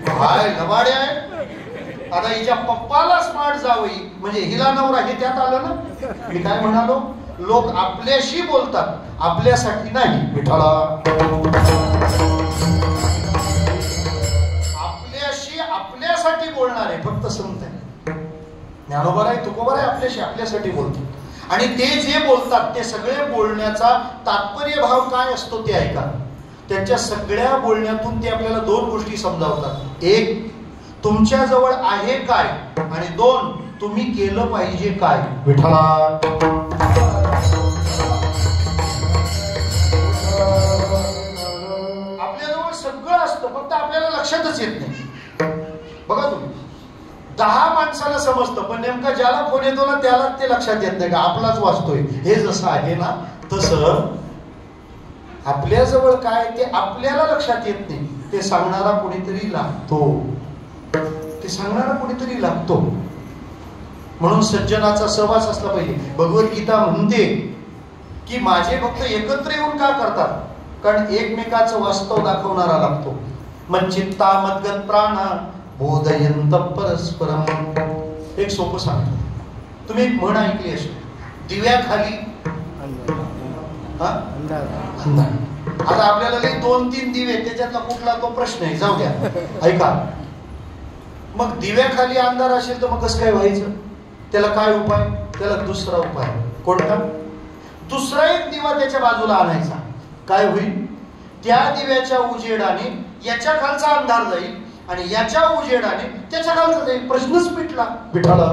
काय लबाडे आहे. आता हिच्या पप्पाला स्मार्ट जावई म्हणजे हिला नवरा, हे त्यात आलं ना. मी काय म्हणालो, लोक आपल्याशी बोलतात, आपल्यासाठी नाही. विठ्ठला, आपल्याशी आपल्यासाठी बोलणारे फक्त संत आहे. ज्ञानोबा आहे, तुकोबा आहे, आपल्याशी आपल्यासाठी बोलतात. आणि ते जे बोलतात ते सगळे बोलण्याचा तात्पर्य भाव काय असतो ते ऐका. त्यांच्या सगळ्या बोलण्यातून ते आपल्याला 2 गोष्टी समजावतात. 1, तुमच्याजवळ आहे काय, आणि 2, तुम्ही केलं पाहिजे काय. विठ्ठला, आपल्याजवळ सगळं असतं, फक्त आपल्याला लक्षातच येत नाही. बघा तुम्ही, 10 माणसाला समजतं, पण नेमका ज्याला फोन येतो ना त्याला ते लक्षात येत नाही का आपलाच वाचतोय. हे जसं आहे ना तसं आपल्याजवळ काय ते आपल्याला लक्षात येत नाही. ते सांगणारा कोणीतरी लागतो. ते सांगणारा कोणीतरी लागतो. म्हणून सज्जनाचा सहवास असला पाहिजे. भगवद्गीता म्हणते की माझे भक्त एकत्र येऊन का करतात? कारण एकमेकाचं वास्तव दाखवणारा लागतो. मच्चित्ता मद्गत प्राणा बोधयंत परस्परम. एक सोपं सांगतो. तुम्ही एक म्हण ऐकली असेल, दिव्याखाली अंधार. आता आपल्याला 2-3 दिवे, त्याच्यातला कुठला तो प्रश्न आहे, जाऊ द्या. ऐका, मग दिव्याखाली अंधार असेल तर मग कसं काय व्हायचं? त्याला काय उपाय? त्याला दुसरा उपाय. कोणता? दुसरा एक दिवा त्याच्या बाजूला आणायचा. काय होईल? त्या दिव्याच्या उजेडाने याच्या खालचा अंधार जाईल आणि याच्या उजेडाने त्याच्या खालचा जाईल. प्रश्नच मिटला. विठ्ठला,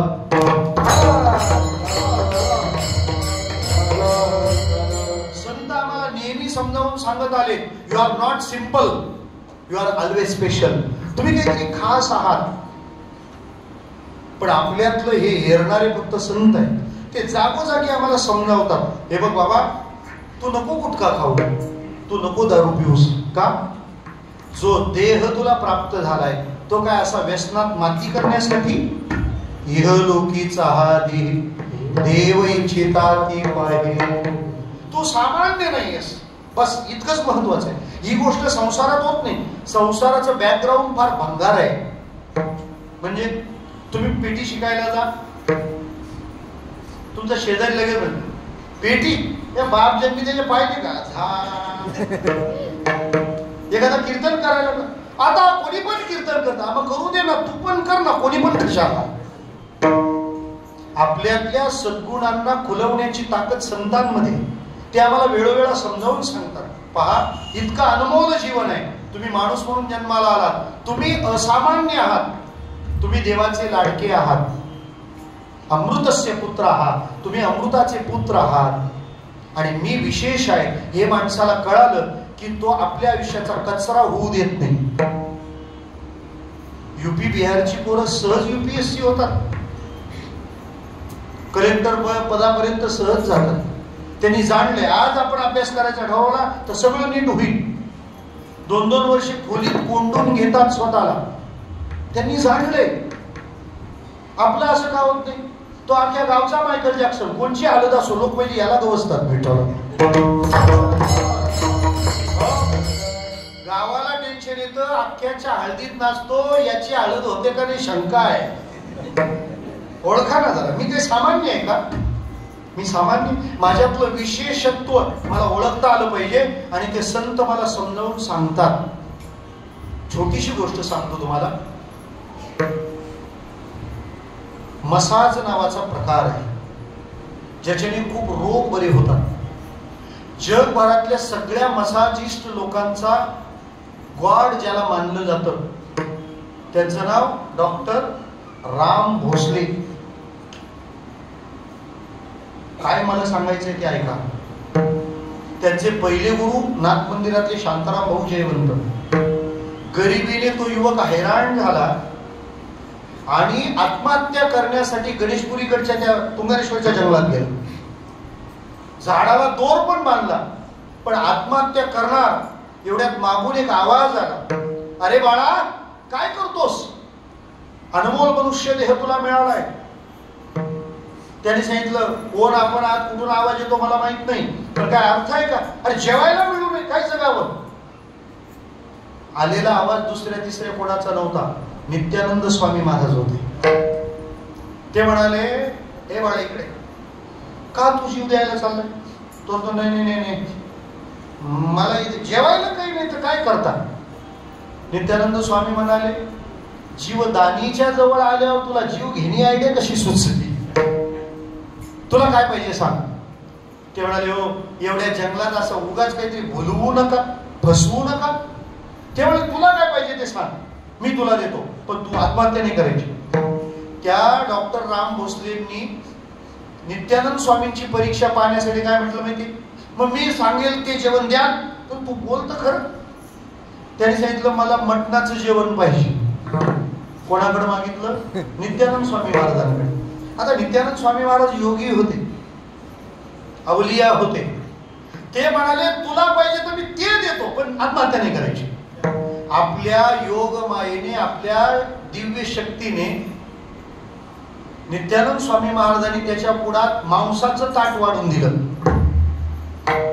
संत आम्हाला नेहमी समजावून सांगत आले, you are not simple, you are always special. तुम्ही काहीतरी खास आहात. पण आपल्यातलं हे हेरणारे फक्त संत आहेत. ते जागोजागी आम्हाला समजावतात, हे बघ बाबा, तू नको गुटखा खाऊ, तू नको दारू पिऊस. का? जो देह तुला प्राप्त झालाय तो काय असा व्यसनात माती करण्यासाठी? इहलोकीचा हा देह देव इच्छिता ती पाहिजे. तू सामान्य नाहीयेस, बस इतकंच महत्वाचं आहे. ही गोष्ट संसारात होत नाही. संसाराचं बॅकग्राऊंड फार भंगार आहे. म्हणजे तुम्ही पेटी शिकायला जा, तुमचा शेजारी लगेच म्हणतो पेटी, या बाप जन्मी त्याचे पाहिजे का? एखादा कीर्तन करायला, आता कोणी पण कीर्तन करता, मग करू दे ना, तू पण कर ना, कोणी पण कशाला. आपल्यातल्या सद्गुणांना खुलवण्याची ताकद संतांमध्ये, ते आम्हाला वेळोवेळा समजावून सांगतात. पहा, इतकं अनमोल जीवन आहे. तुम्ही माणूस म्हणून जन्माला आलात, तुम्ही असामान्य आहात, तुम्ही देवाचे लाडके आहात, अमृतस्य पुत्र आहात, तुम्ही अमृताचे पुत्र आहात. आणि मी विशेष आहे हे माणसाला कळालं की तो आपल्या आयुष्याचा कचरा होऊ देत नाही. युपी बिहारची पोरं सहज UPSC होतात. कलेक्टर पदापर्यंत सहज जातात. त्यांनी जाणले आज आपण अभ्यास करायचा ठरवला तर सगळं नीट होईल. 2-2 वर्ष खोलीत कोंडून घेतात स्वतःला. त्यांनी जाणले आपलं असं का होत नाही. तो अख्ख्या गावचा मायकल जॅक्सन, कोणची हालत असो, लोक पहिले याला गवसतात भेटायला. गावाला टेन्शन येतं, अख्ख्याच्या हळदीत नाचतो, याची हळद होते का नाही शंका आहे. ओळखा ना जरा, मी काही सामान्य आहे का. मी सामान्य, माझ्यातलं विशेषत्व मला ओळखता आलं पाहिजे आणि ते संत मला समजावून सांगतात. छोटीशी गोष्ट सांगतो तुम्हाला. मसाज नावाचा प्रकार आहे ज्याच्याने खूप रोग बरे होतात. जगभरातल्या सगळ्या मसाजिस्ट लोकांचा गॉड ज्याला मानलं जातं त्यांचं नाव डॉक्टर राम भोसले. काय मला सांगायचंय ते ऐका. त्यांचे पहिले गुरु नाथ मंदिरातले शांताराम भाऊ जयवंत. गरिबीने तो युवक हैराण झाला आणि आत्महत्या करण्यासाठी गणेशपुरीकडच्या त्या तुंगारेश्वरच्या जंगलात गेला. झाडाला दोर पण बांधला, पण आत्महत्या करणार एवढ्यात मागून एक आवाज आला, अरे बाळा काय करतोस, अनमोल मनुष्य देह तुला मिळालाय. त्याने सांगितलं कोण आपण, आज कुठून आवाज येतो मला माहित नाही, पण काय अर्थ आहे का. अरे जेवायला मिळू नये काय जगावं. आलेला आवाज दुसऱ्या तिसऱ्या कोणाचा नव्हता, नित्यानंद स्वामी महाराज होते. ते म्हणाले हे बाळा इकडे, का तू जीव द्यायला चाललाय. तो नाही मला इथे जेवायला काही नाही तर काय करता. नित्यानंद स्वामी म्हणाले जीवदानीच्या जवळ आल्यावर तुला जीव घेणी आयडिया कशी सुचली, तुला काय पाहिजे सांग. ते म्हणाले हो एवढ्या जंगलात असं उगाच काहीतरी भुलवू नका, फसवू नका. ते म्हणाले तुला काय पाहिजे ते सांग, मी तुला देतो, पण तू आत्महत्या नाही करायची. त्या डॉक्टर राम भोसलेंनी नित्यानंद स्वामींची परीक्षा पाहण्यासाठी काय म्हटलं माहिती, मग मी सांगेल ते जेवण द्या, पण तू बोल तर खरं. त्याने सांगितलं मला मटणाचं जेवण पाहिजे. कोणाकडे मागितलं, नित्यानंद स्वामी महाराजांकडे. आता नित्यानंद स्वामी महाराज योगी होते, अवलिया होते. ते म्हणाले तुला पाहिजे तर मी ते देतो, पण आत्महत्या नाही करायची. आपल्या योग मायेने, आपल्या दिव्य शक्तीने नित्यानंद स्वामी महाराजांनी त्याच्या पुढात मांसाचं ताट वाढून दिलं.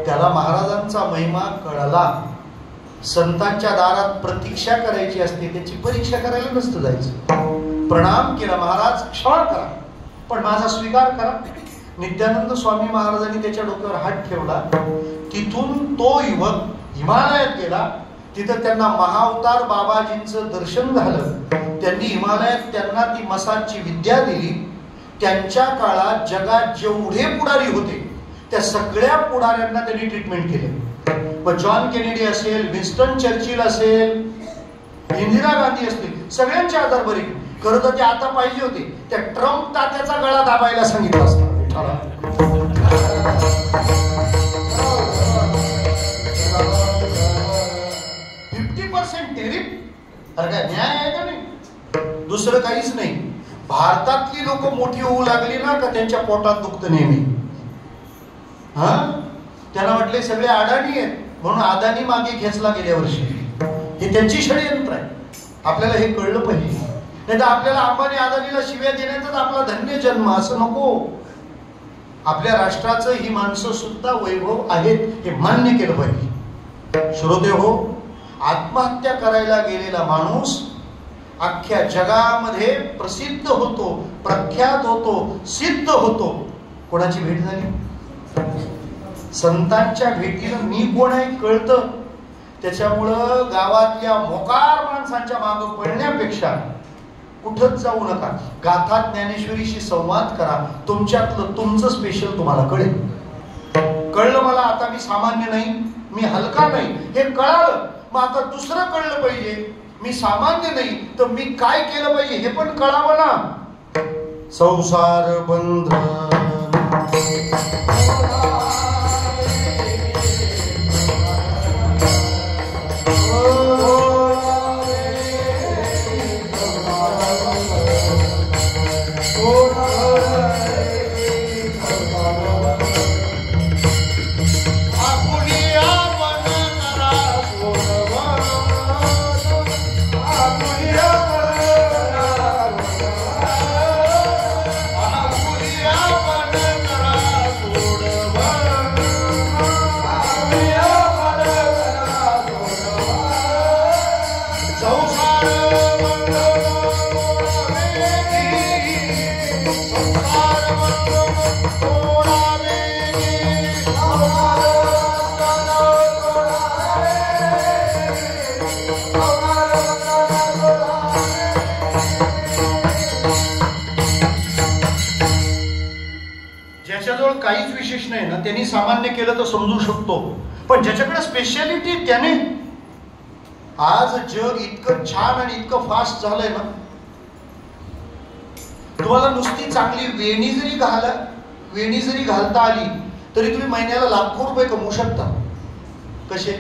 त्याला महाराजांचा महिमा कळला. संतांच्या दारात प्रतीक्षा करायची असते, त्याची परीक्षा करायला नसतं जायचं. प्रणाम केला, महाराज क्षमा करा पण माझा स्वीकार करा. नित्यानंद स्वामी महाराजांनी त्याच्या डोक्यावर हात ठेवला. तिथून तो युवक हिमालयात गेला. तिथं त्यांना महाअवतार बाबाजींचं दर्शन झालं. त्यांनी हिमालयात त्यांना ती मसाजची विद्या दिली. त्यांच्या काळात जगात जेवढे पुढारी होते त्या सगळ्या पुढाऱ्यांना त्यांनी ट्रीटमेंट केलं. मग जॉन केनेडी असेल, विन्स्टन चर्चिल असेल, इंदिरा गांधी असतील, सगळ्यांचे आजार बरे. खरं तर ते आता पाहिजे होते, त्या ट्रम्प तात्याचा गळा दाबायला सांगितलं असतं. 50% टेरिफ, अरे काय न्याय आहे का नाही. दुसरं काहीच नाही. भारतातली लोक मोठी होऊ लागली ना का त्यांच्या पोटात दुखतं नेहमी. हा त्यांना वाटले सगळे अडाणी आहेत म्हणून अदानी मागे खेचला गेल्या वर्षी. हे त्यांची षडयंत्र आहे. आपल्याला हे कळलं पाहिजे. नाही तर आपल्याला अंबानी अदानीला शिव्या देण्याचाच आपला धन्य जन्म असं नको. आपल्या राष्ट्राचं ही माणसं सुद्धा वैभव आहेत हे मान्य केलं पाहिजे. श्रोते हो, आत्महत्या करायला गेलेला माणूस अख्ख्या जगामध्ये प्रसिद्ध होतो, प्रख्यात होतो, सिद्ध होतो. कोणाची भेट झाली, संतांच्या भेटीनं मी कोण आहे कळतं. त्याच्यामुळं गावातल्या मोकार माणसांच्या मागं पडण्यापेक्षा कुठंच जाऊ नका. गाथा ज्ञानेश्वरीशी संवाद करा. तुमच्यातलं तुमचं स्पेशल तुम्हाला कळेल. कळलं मला आता मी सामान्य नाही, मी हलका नाही हे कळालं. मग आता दुसरं कळलं पाहिजे, मी सामान्य नाही तर मी काय केलं पाहिजे हे पण कळावं ना. संसार बंधन ज्याच्याजवळ काहीच विशेष नाही ना, त्यांनी सामान्य केलं तर समजू शकतो, पण ज्याच्याकडे स्पेशालिटी त्याने, आज जग इतकं छान आणि इतकं फास्ट झालंय ना, तुम्हाला नुसती चांगली वेणी जरी घालता आली तरी तुम्ही महिन्याला लाखो रुपये कमवू शकता. कसे?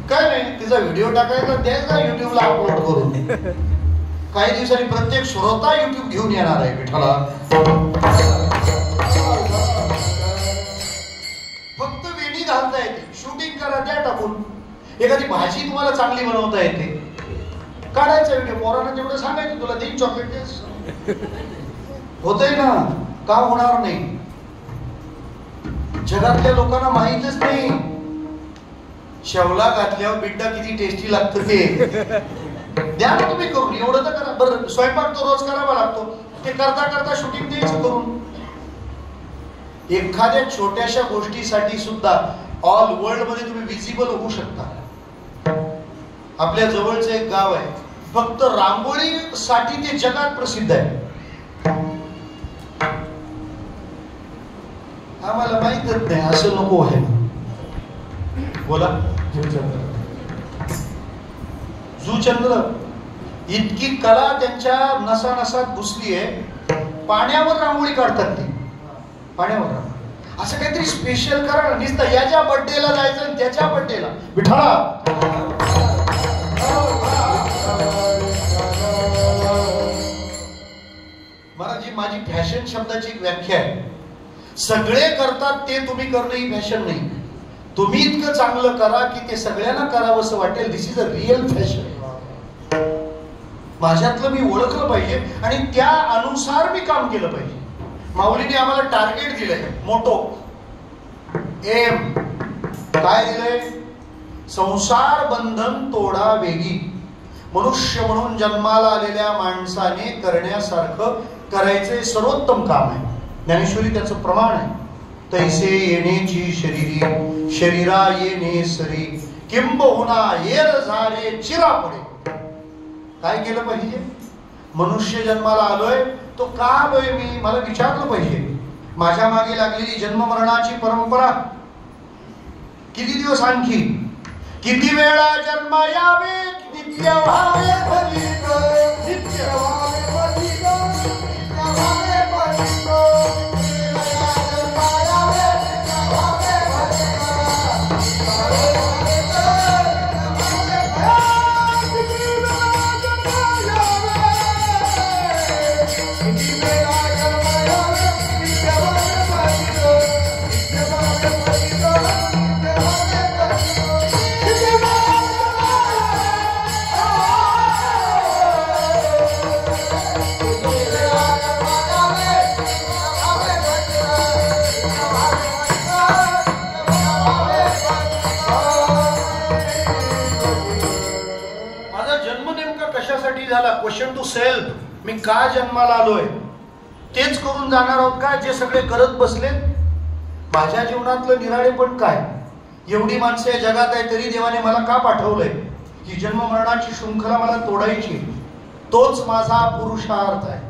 काय नाही, तिचा व्हिडिओ टाकायचा, द्यायचा युट्यूबला अपलोड करून. काही दिवसांनी प्रत्येक श्रोता युट्यूब घेऊन येणार आहे विठ्ठला. फक्त वेणी घालता येते, शूटिंग करा, द्या टाकून. एखादी भाजी तुम्हाला चांगली बनवता येते, काढायचा व्हिडिओ, पोरांना तेवढं सांगायचं तुला देईन चॉकलेट देस. होतंय ना, का होणार नाही? जगातल्या लोकांना माहीतच नाही शेवला घातल्यावर बिड्डा किती टेस्टी लागतं ते. द्या ना तुम्ही करून, एवढं तर करा. बरं, स्वयंपाक तो रोज करावा लागतो, ते करता करता शूटिंग द्यायचं करून. एखाद्या छोट्याशा गोष्टीसाठी सुद्धा ऑल वर्ल्ड मध्ये तुम्ही विजिबल होऊ शकता. आपल्या जवळचं एक गाव आहे, फक्त रांगोळीसाठी ते जगात प्रसिद्ध आहे. आम्हाला माहीतच नाही, असं नको आहे. बोला. जुचंद्र, इतकी कला त्यांच्या नसा नसात घुसली आहे, पाण्यावर रांगोळी काढतात ते. पाण्यावर असं काहीतरी स्पेशल करा. नुसतं याच्या बर्थडेला जायचं आणि त्याच्या बर्थडेला विठ्ठला. माझी फॅशन शब्दाची एक व्याख्या आहे, सगळे करतात ते तुम्ही करणं ही फॅशन नाही. तुम्ही इतकं चांगलं करा की ते सगळ्यांना करावंसं वाटेल. दिस इज अ रिअल फॅशन. माझ्यातलं मी ओळखलं पाहिजे आणि त्या अनुसार मी काम केलं पाहिजे. माऊलीने आम्हाला टार्गेट दिलंय मोठो, एम काय दिलंय? संसार बंधन तोडा वेगी. मनुष्य म्हणून जन्माला आलेल्या माणसाने करण्यासारखं करायचे सर्वोत्तम काम आहे. ज्ञानेश्वरी त्याचं प्रमाण आहे. तैसे येण्याची शरीरी, शरीरा येणे सरी, किंबहुना येर झाले चिरा पुढे. काय केलं पाहिजे? मनुष्य जन्माला आलोय तो का आलोय मी, मला विचारलं पाहिजे. माझ्या मागे लागलेली जन्म मरणाची परंपरा किती दिवस आणखी, किती वेळा जन्म यावे, नित्य व्हावे फलित, नित्य व्हावे फलित, नित्य व्हावे फलित. क्वेश्चन टू सेल्फ, मी का जन्माला आलोय? तेच करून जाणार आहोत का जे सगळे करत बसले? माझ्या जीवनातलं निराळेपण काय? एवढी माणसं या जगात आहे तरी देवाने मला का पाठवलंय? ही जन्म मरणाची शृंखला मला तोडायची. तोच माझा पुरुषार्थ आहे.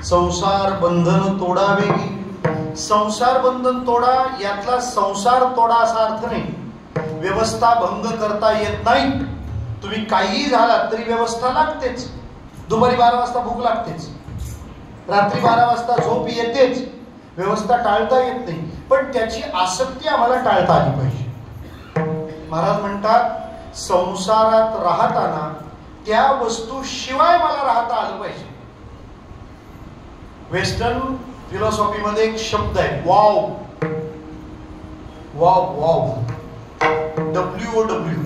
संसार बंधन तोडावेगी. संसार बंधन तोडा, यातला संसार तोडा असा अर्थ नाही. व्यवस्था भंग करता येत नाही. तुम्ही काहीही झालात तरी व्यवस्था लागतेच. दुपारी 12 वाजता भूक लागतेच, रात्री 12 वाजता झोप येतेच. व्यवस्था टाळता येत नाही, पण त्याची आसक्ती आम्हाला टाळता आली पाहिजे. महाराज म्हणतात संसारात राहताना त्या वस्तू शिवाय मला राहता आलं पाहिजे. वेस्टर्न फिलॉसॉफी मध्ये एक शब्द आहे wow. Wow wow, WOW.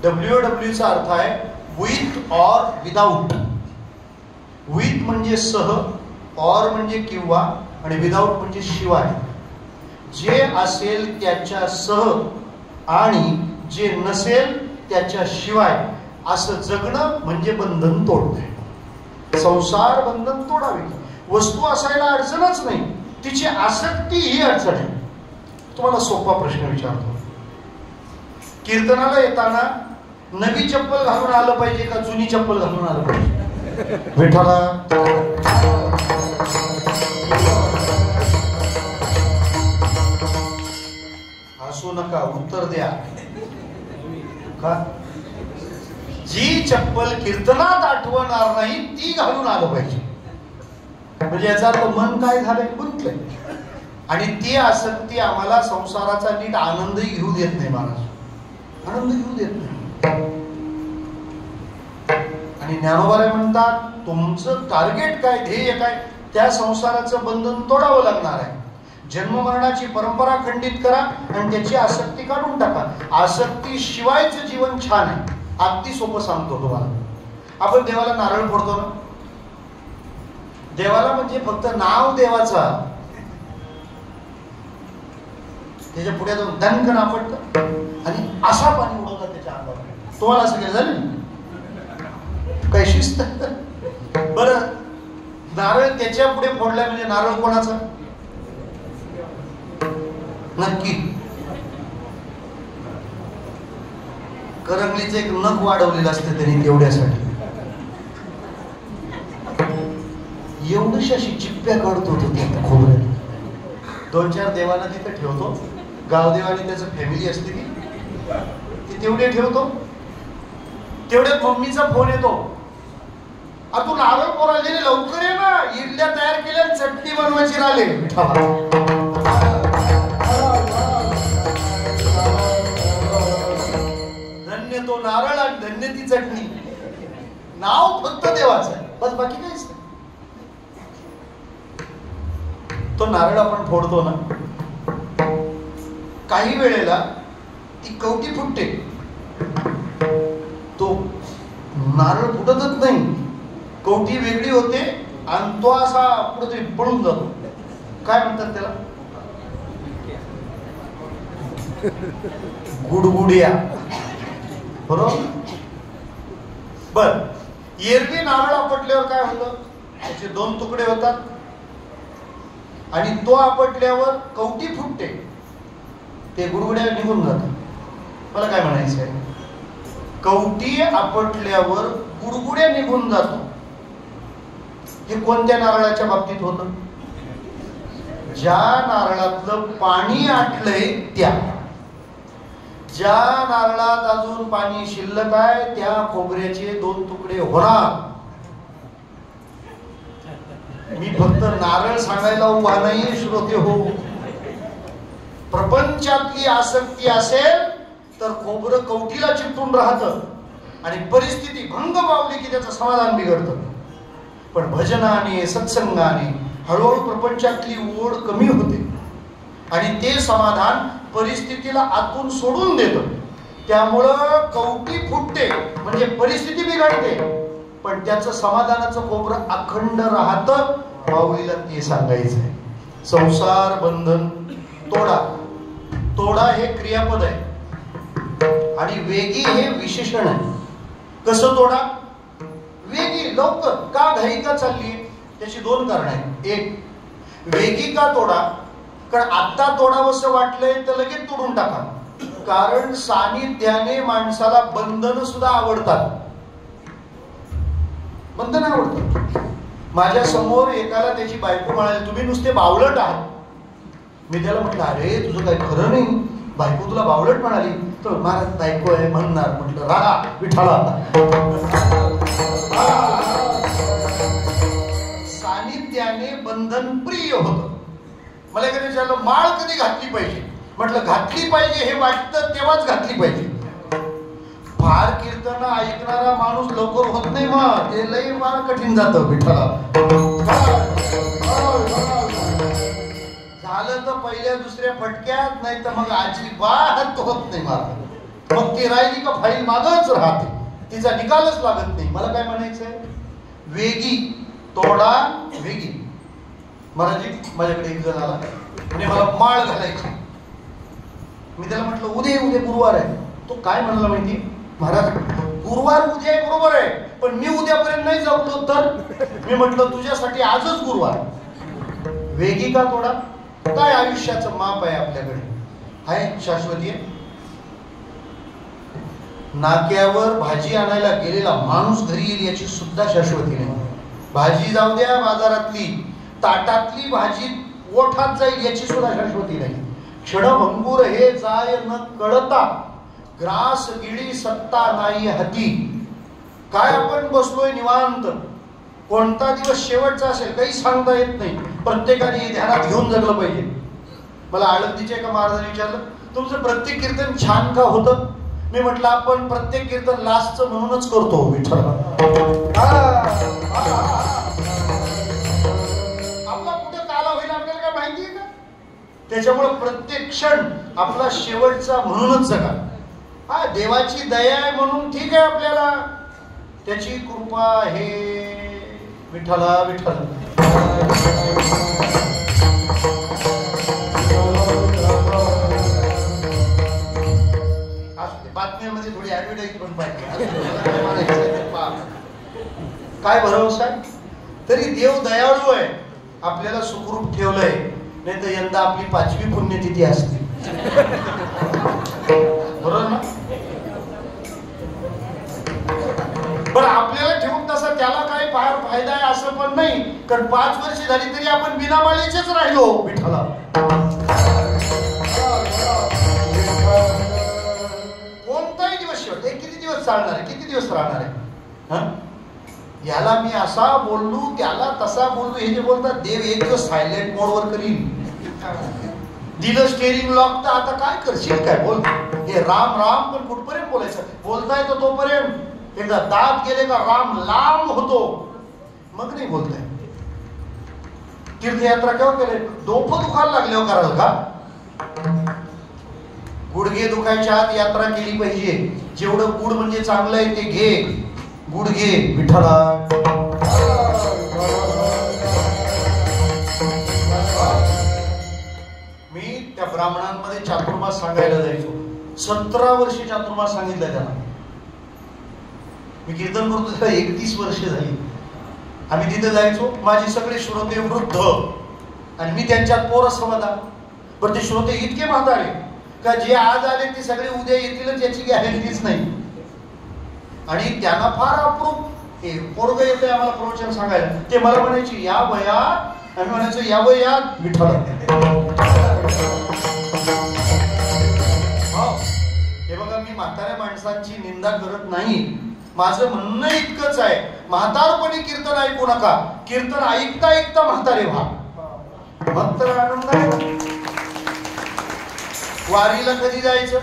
WOW चा अर्थ आहे विथ ऑर विदाउट. विथ म्हणजे सह, ऑर म्हणजे किंवा, आणि विदाउट म्हणजे शिवाय. जे असेल त्याच्या सह आणि जे नसेल त्याच्या शिवाय असं जगणं म्हणजे बंधन तोडणे. संसार बंधन तोडावे. वस्तू असायला अडचणच नाही, तिची आसक्ती ही अडचण आहे. तुम्हाला सोपा प्रश्न विचारतो. कीर्तनाला येताना नवी चप्पल घालून आलं पाहिजे का जुनी चप्पल घालून आलं पाहिजे? विठ्ठला हसू नका, उत्तर द्या. का? जी चप्पल कीर्तनात आठवणार नाही ती घालून आलं पाहिजे. म्हणजे याचा अर्थ मन काय झालंय, गुंतलंय. आणि ती आसक्ती आम्हाला संसाराचा नीट आनंदही घेऊ देत नाही. महाराज आनंद घेऊ देत नाही. आणि ज्ञानोबा म्हणतात तुमचं टार्गेट काय, ध्येय काय, त्या संसाराचं बंधन तोडावं लागणार आहे. जन्ममरणाची परंपरा खंडित करा आणि त्याची आसक्ती काढून टाका. आसक्ती शिवायचं जीवन छान आहे. अगदी सोपं सांगतो तुम्हाला. आपण देवाला नारळ फोडतो ना, देवाला म्हणजे फक्त नाव देवाचा, त्याच्या पुढे जाऊन दणकन आपटत आणि असा पाणी उडवतात त्याच्या अंगावर. तुम्हाला असं काय झालं काय शिस्त? बरं, नारळ त्याच्या पुढे फोडलाय म्हणजे नारळ कोणाचा? नक्की करंगलीचं एक नख वाढवलेलं असतं त्यांनी तेवढ्यासाठी. एवढीशी अशी चिप्प्या काढतो होतो त्या खोबऱ्यात. 2-4 देवांना तिथे ठेवतो. गावदेव आणि त्याचं फॅमिली असते ती तेवढे ठेवतो. तेवढ्यात मम्मीचा फोन येतो, तू नारळ पोराला गेले, लवकर ये ना, इडल्या तयार केल्या, चटणी बनवायची राहिले. धन्य तो नारळ आणि धन्य ती चटणी. नाव फक्त देवाचं आहे, बस बाकी काहीच नाही. तो नारळ आपण फोडतो ना, काही वेळेला ती कवटी फुटते, तो नारळ फुटतच नाही, कवटी वेगळी होते आणि तो असा कुठेतरी पळून जातो. काय म्हणतात त्याला? गुडगुडिया. बरोबर. बर, एरवी नारळ आपटल्यावर काय होतं, त्याचे 2 तुकडे होतात आणि तो आपटल्यावर कवटी फुटते, ते गुडगुड्या निघून जातात. मला काय म्हणायचं आहे, कवटी आपटल्यावर गुडगुड्या निघून जातो. हे कोणत्या नारळाच्या बाबतीत होतं? ज्या नारळातलं पाणी आटलंय त्या. ज्या नारळात अजून पाणी शिल्लक आहे त्या खोबऱ्याचे 2 तुकडे होणार. मी फक्त नारळ सांगायला उभा नाहीये श्रोते हो. प्रपंचातली आसक्ती असेल तर खोबरं कवटीला चिकटून राहतं आणि परिस्थिती भंग पावली की त्याचं समाधान बिघडतं. पण भजनाने, सत्संगाने हळूहळू प्रपंचातली ओढ कमी होते आणि ते समाधान परिस्थितीला आतून सोडून देतं. त्यामुळं कवटी फुटते म्हणजे परिस्थिती बिघडते, पण त्याचं समाधानाचं खोबरं अखंड राहतं. माऊलीला ते सांगायचं आहे. संसार बंधन तोडा. तोडा हे क्रियापद आहे आणि वेगी हे विशेषण आहे. कसं तोडा? वेगी, लवकर. का घाई का चालली? त्याची 2 कारणं आहेत. एक, वेगी का तोडा? कारण आता तोडावंसं वाटलंय तर लगेच तोडून टाका. कारण सानिध्याने माणसाला बंधन सुद्धा आवडतात. बंधन आवडतात. माझ्या समोर एकाला त्याची बायको म्हणाली, तुम्ही नुसते बावळट आहात. मी त्याला म्हटलं, अरे तुझं काही खरं नाही, बायको तुला बावळट म्हणाली. तर महाराज बायको आहे म्हणणार. म्हटलं राहा विठाला. सानिध्याने बंधन प्रिय होतं. मला कधी विचारलं, माळ कधी घातली पाहिजे? म्हटलं घातली पाहिजे हे वाटतं तेव्हाच घातली पाहिजे. फार कीर्तन ऐकणारा माणूस लवकर होत नाही, मग ते लई फार कठीण जातं. विठाला झालं तर पहिल्या दुसऱ्या फटक्यात, नाही तर मग अजिबात होत नाही. मला मग ती राहिली का फाईल मागच राहते, तिचा निकालच लागत नाही. मला काय म्हणायचंय, वेगी तोडा वेगी. महाराजी माझ्याकडे एक जण आला म्हणजे मला माळ घालायची. मी त्याला म्हटलं उद्या गुरुवार आहे. तो काय म्हणला माहिती, महाराज गुरुवार उद्या आहे बरोबर आहे, पण मी उद्यापर्यंत नाही जमलो तर. मी म्हटलं तुझ्यासाठी आजच गुरुवार. वेगी का तोडा, काय आयुष्याचं माप आहे आपल्याकडे, आहे शाश्वती आहे. नाक्यावर भाजी आणायला गेलेला माणूस घरी येईल याची सुद्धा शाश्वती नाही. भाजी जाऊ द्या बाजारातली, ताटातली भाजी ओठात जाईल याची सुद्धा शाश्वती नाही. क्षणभंगुर हे जाय न कळता, ग्रास गिळी सत्ता नाही हाती. काय आपण बसलोय निवांत, कोणता दिवस शेवटचा असेल काही सांगता येत नाही. प्रत्येकाने हे ध्यानात घेऊन जगलं पाहिजे. मला आळंदीच्या एका महाराजांनी विचारलं, तुमचं प्रत्येक कीर्तन छान का होतं. मी म्हटलं आपण प्रत्येक कीर्तन लास्टचं म्हणूनच करतो विठ्ठल. आपला कुठे काला होईल आपल्याला काय माहिती आहे का. त्याच्यामुळे प्रत्येक क्षण आपला शेवटचा म्हणूनच जगा. हा देवाची दया आहे म्हणून ठीक आहे, आपल्याला त्याची कृपा आहे. विठ्ठला विठ्ठल. बातम्यांमध्ये थोडी ऍडव्हर्टाईज पण पाहिजे. काय भरोसा आहे, तरी देव दयाळू आहे, आपल्याला सुखरूप ठेवलंय. नाही तर यंदा आपली 5वी पुण्यतिथी असते, बरोबर ना. पण आपल्याला ठेवून तसा त्याला काही फार फायदा आहे असं पण नाही, कारण 5 वर्ष झाली तरी आपण बिनामाळीचेच राहिलो विठ्ठला. कोणताही दिवस शेवट, किती दिवस चालणार आहे, किती दिवस राहणार आहे. याला मी असा बोललो, त्याला तसा बोललो. हे जे बोलतात देव एक दिवस सायलेंट मोडवर करील. दिलं स्टेरिंग लॉक तर आता काय करशील, काय बोल. हे राम राम पण कुठपर्यंत बोलायचं, बोलता येतं तोपर्यंत. एकदा दात गेले का राम लांब होतो, मग नाही बोलताय. तीर्थयात्रा केव्हा केले, डोकं दुखायला लागल्यावर कराल का. गुडघे दुखायच्या आत यात्रा केली पाहिजे. जेवढं गुड म्हणजे चांगलं आहे ते घे, गुड घे विठ्ठला. मी त्या ब्राह्मणांमध्ये चातुर्मास सांगायला जायचो. 17 वर्ष चातुर्मास सांगितलं त्यांना. मी कीर्तन करतो त्याला 31 वर्ष झाली. आम्ही तिथे जायचो, माझे सगळे श्रोते वृद्ध आणि मी त्यांच्यात पोरं समजा. पण ते श्रोते इतके म्हातारे का जे आज आले ते सगळे उद्या येतीलच याची गॅरंटीच नाही. आणि त्यांना फार अप्रूप पोरग येते आम्हाला प्रवचन सांगायला. ते मला म्हणायचे या वयात, आम्ही म्हणायचो या वयात विठ्ठल. हे बघा, मी म्हाताऱ्या माणसांची निंदा करत नाही. माझं म्हणणं इतकंच आहे, म्हातारपणी कीर्तन ऐकू नका. कीर्तन ऐकता ऐकता म्हातारे व्हा, मग तर आनंद आहे. वारीला कधी जायचं,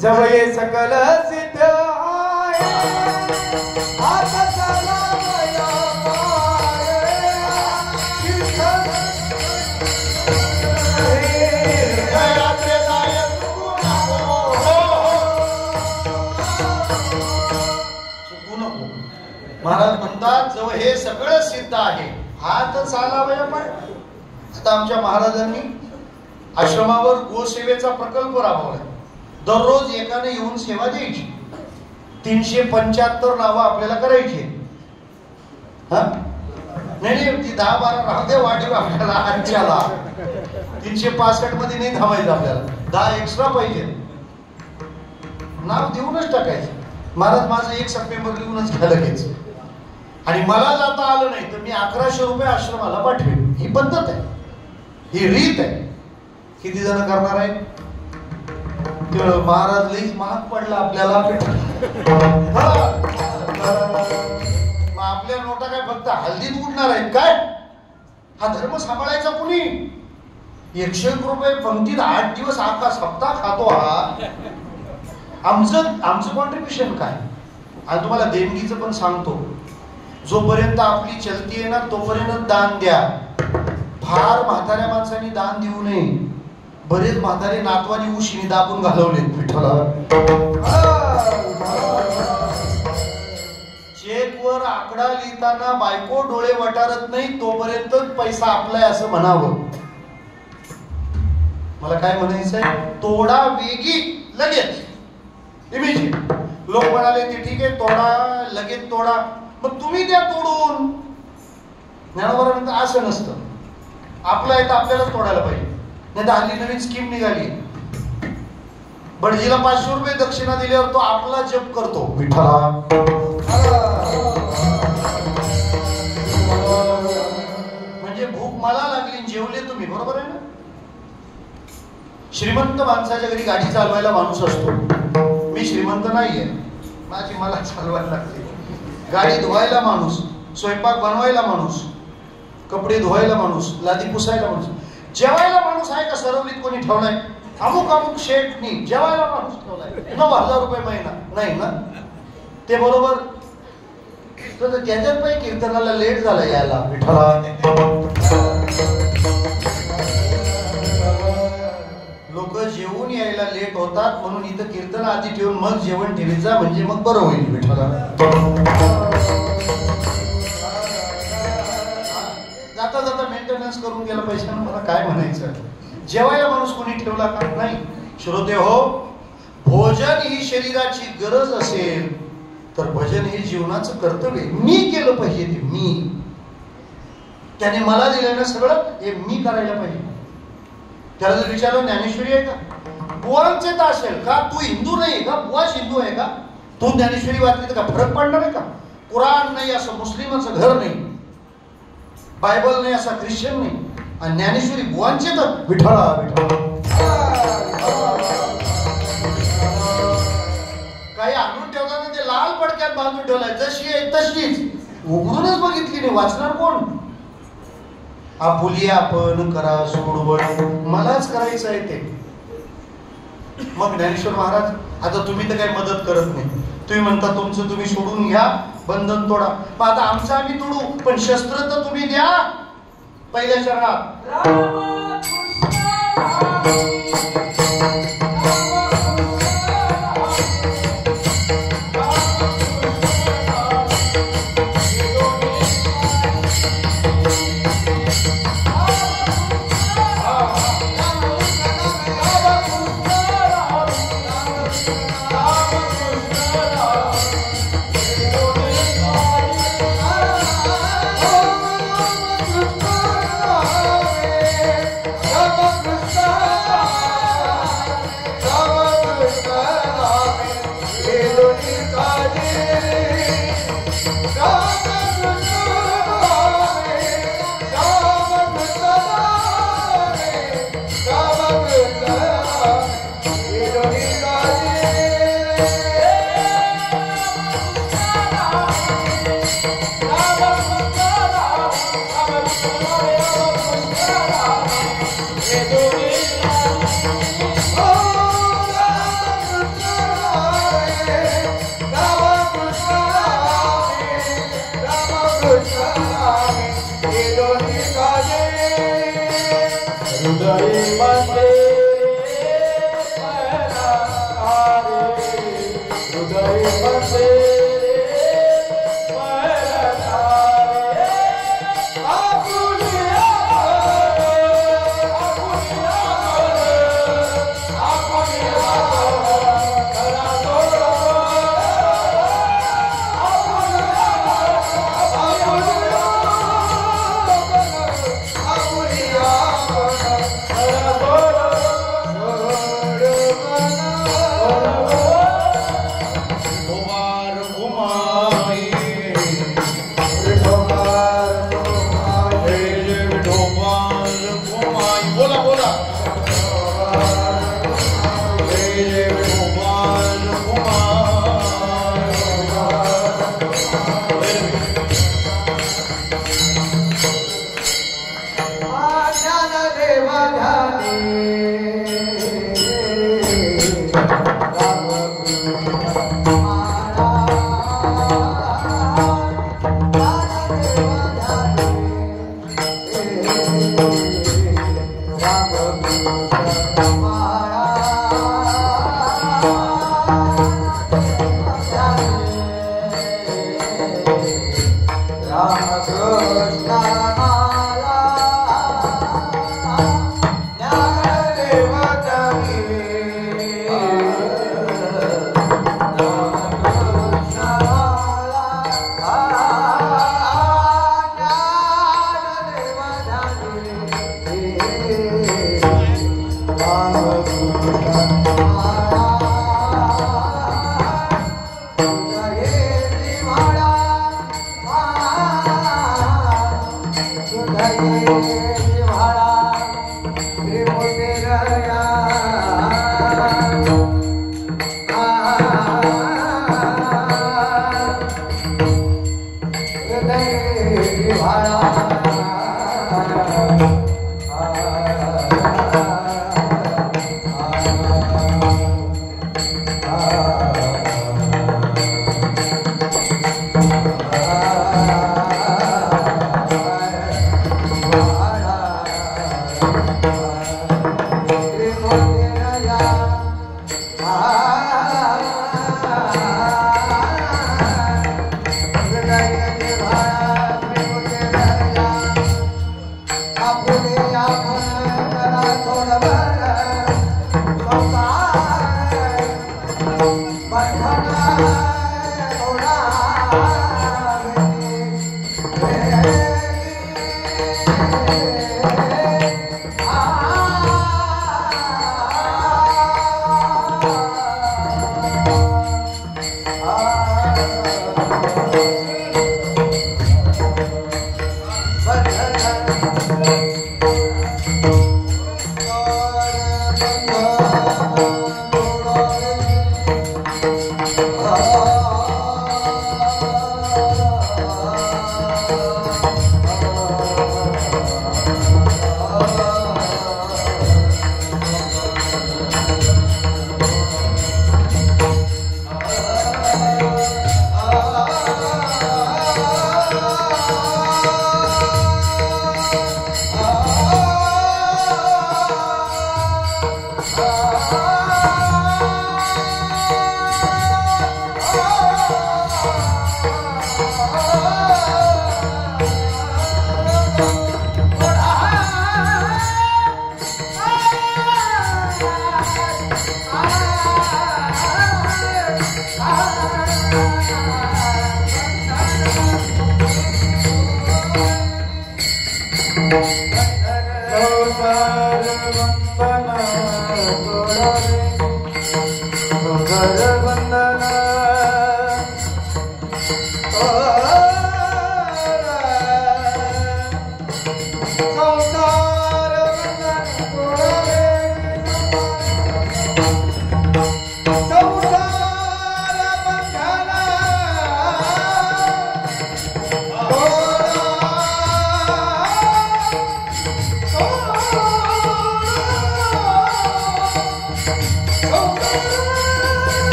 जब ये सकल सिद्ध आए, आता चला वया पाए, कीर्तन यात्रे जाय चुकू नको. महाराज म्हणतात जव हे सगळं सिद्ध आहे, हात चालावया पाय. आता आमच्या महाराजांनी आश्रमावर गोसेवेचा प्रकल्प राबवला. दररोज एकाने येऊन सेवा द्यायची. 375 नावं आपल्याला करायची. नाही ती 10-12 राहू दे वाढीव आपल्याला आजच्याला. 365 मध्ये नाही थांबायचं आपल्याला, 10 एक्स्ट्रा पाहिजे. नाव देऊनच टाकायचं. महाराज माझं 1 सप्टेंबर लिहूनच घ्या लगेच. आणि मला जाता आलं नाही तर मी 1100 रुपये आश्रमाला पाठवेन. ही पद्धत आहे, ही रीत आहे. किती जण करणार आहे. महाराज लईच महाग पडला आपल्याला. आपल्या नोटा काय फक्त हल्दीत उडणार आहेत काय. हा धर्म सांभाळायचा कुणी. 101 रुपये पंक्तीत 8 दिवस आका सप्ताह खातो. हा आमचं कॉन्ट्रिब्युशन काय. आणि तुम्हाला देणगीचं पण सांगतो, जोपर्यंत आपली चलती आहे ना तोपर्यंत दान द्या. फार म्हाताऱ्या माणसांनी दान देऊ नये. बरेच म्हातारे नातवानी उशीने दाबून घालवलेत विठ्ठला. चेकवर आकडा लिहिताना बायको डोळे वटारत नाही तोपर्यंत पैसा आपलाय असं म्हणावं. मला काय म्हणायचंय, तोडा वेगी लगेच इमिजिएट. लोक म्हणाले ते ठीक आहे तोडा लगेच तोडा, मग तुम्ही द्या तोडून. ज्ञानोबा म्हणतात असं नसतं, आपलं आहे तर आपल्यालाच तोडायला पाहिजे. नाही तर हल्ली नवीन स्कीम निघाली, बडजीला 500 रुपये दक्षिणा दिल्यावर तो आपला जप करतो विठ्ठला. म्हणजे भूक मला लागली जेवले तुम्ही, बरोबर आहे ना. श्रीमंत माणसाच्या घरी गाडी चालवायला माणूस असतो. मी श्रीमंत नाहीये, माझी मला चालवायला लागते. गाडी धुवायला माणूस, स्वयंपाक बनवायला माणूस, कपडे धुवायला माणूस, लादी पुसायला माणूस. जेवायला माणूस आहे का सरवलीत कोणी ठेवलाय? अमुक अमुक शेठनी जेवायला माणूस ठेवलाय, 9,000 रुपये महिना नाही ना. ते बरोबर. तर त्याच्यात पण कीर्तनाला लेट झाला यायला विठ्ठला. लोक जेवून यायला लेट होतात म्हणून इथं कीर्तन आधी ठेवून मग जेवण ठेवायचं, म्हणजे मग बरं होईल विठ्ठला. जाता जाता मेंटेनन्स करून गेला पाहिजे. मला काय म्हणायचं, जेवायला माणूस कोणी ठेवला का? नाही. श्रोते हो, भोजन ही शरीराची गरज असेल तर भजन हे जीवनाचं कर्तव्य. मी केलं पाहिजे ते, मी. त्याने मला दिलं ना सगळं, हे मी करायला पाहिजे. त्याला जर विचारलं ज्ञानेश्वरी आहे का, बुवांचे तर असेल का, तू हिंदू नाही का, बुवाच हिंदू आहे का, तू ज्ञानेश्वरी वाचली तर का फरक पडणार आहे का? कुराण नाही असं मुस्लिमाचं घर नाही, बायबल नाही असा ख्रिश्चन नाही, आणि ज्ञानेश्वरी बुवांचे तर विठ्ठला विठ्ठला. काही आणून ठेवताना ते लाल पडक्यात बांधून ठेवलाय, जशी आहे तशीच, उघडूनच बघितली नाही, वाचणार कोण? आपुलिया आपण करा सोडवण, मलाच करायचं आहे ते. मग ज्ञानेश्वर महाराज, आता तुम्ही तर काही मदत करत नाही, तुम्ही म्हणता तुमचं तुम्ही सोडून घ्या, बंधन तोडा. पण आता आमचं आम्ही तोडू, पण शस्त्र तर तुम्ही द्या पहिल्या चरणात.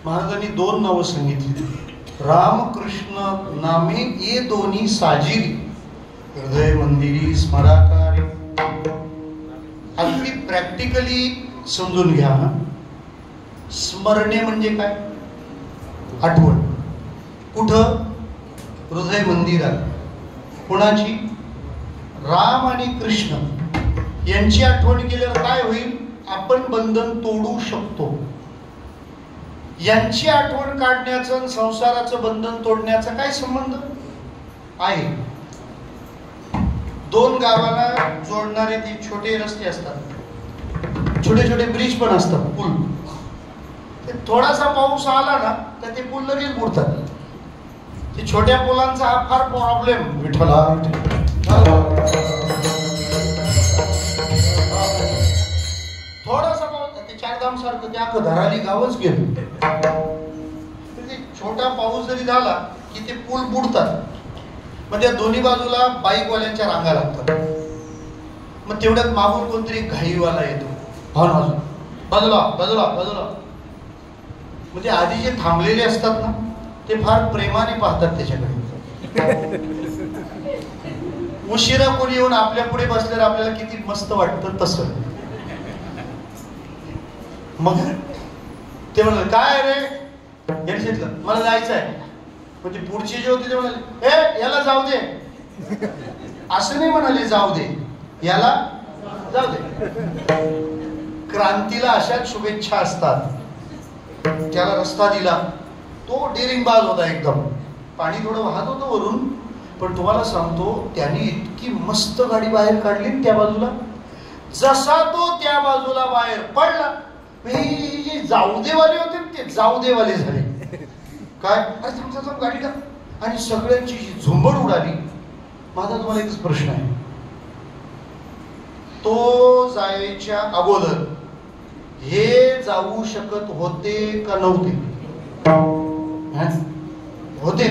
महाराजांनी दोन नावं सांगितली, रामकृष्ण नामे ये दोन्ही साजिरी, हृदय मंदिरी स्मराकारी. अगदी प्रॅक्टिकली समजून घ्या. स्मरणे म्हणजे काय? आठवण. कुठं? हृदय मंदिरात. कोणाची? राम आणि कृष्ण यांची आठवण केल्यावर काय होईल? आपण बंधन तोडू शकतो. यांची आठवण काढण्याचं संसाराचं बंधन तोडण्याचा काय संबंध आहे? दोन गावाला जोडणारे ते छोटे रस्ते असतात, छोटे छोटे ब्रिज पण असतात, पूल. ते थोडासा पाऊस आला ना तर ते पूल लगेच बुडतात. ते छोट्या पुलांचा हा फार प्रॉब्लेम. विठ्ठला थोडासा पाऊस, ते चारधाम सारखं ते अख्खं धराली गावच गेलं. छोटा पाऊस जरी झाला की ते पूल बुडतात. मग त्या दोन्ही बाजूला बाईकवाल्यांच्या रांगा लागतात. मग तेवढ्यात मागून कोणतरी घाईवाला येतो, बाजूला बाजूला बाजूला. म्हणजे आधी जे थांबलेले असतात ना ते फार प्रेमाने पाहतात त्याच्याकडे. उशिरा कोणी येऊन आपल्या पुढे बसल्यावर आपल्याला किती मस्त वाटतं तसं. मग ते म्हणाले काय रे घेतलं, मला जायचं आहे. म्हणजे पुढचे जे होते ते म्हणाले ए याला जाऊ दे. असं नाही म्हणाले जाऊ दे, याला जाऊ दे. क्रांतीला अशाच शुभेच्छा असतात. त्याला रस्ता दिला, तो डेरिंगबाज होता एकदम. पाणी थोडं वाहत होतं वरून, पण तुम्हाला सांगतो त्याने इतकी मस्त गाडी बाहेर काढली त्या बाजूला. जसा तो त्या बाजूला बाहेर पडला, जे जाऊ देवाले होते ते जाऊ देवाले झाले. काय अरे गाडी का, आणि सगळ्यांची झुंबड उडाली. माझा तुम्हाला एकच प्रश्न आहे, तो जायच्या अगोदर हे जाऊ शकत होते का नव्हते? होते.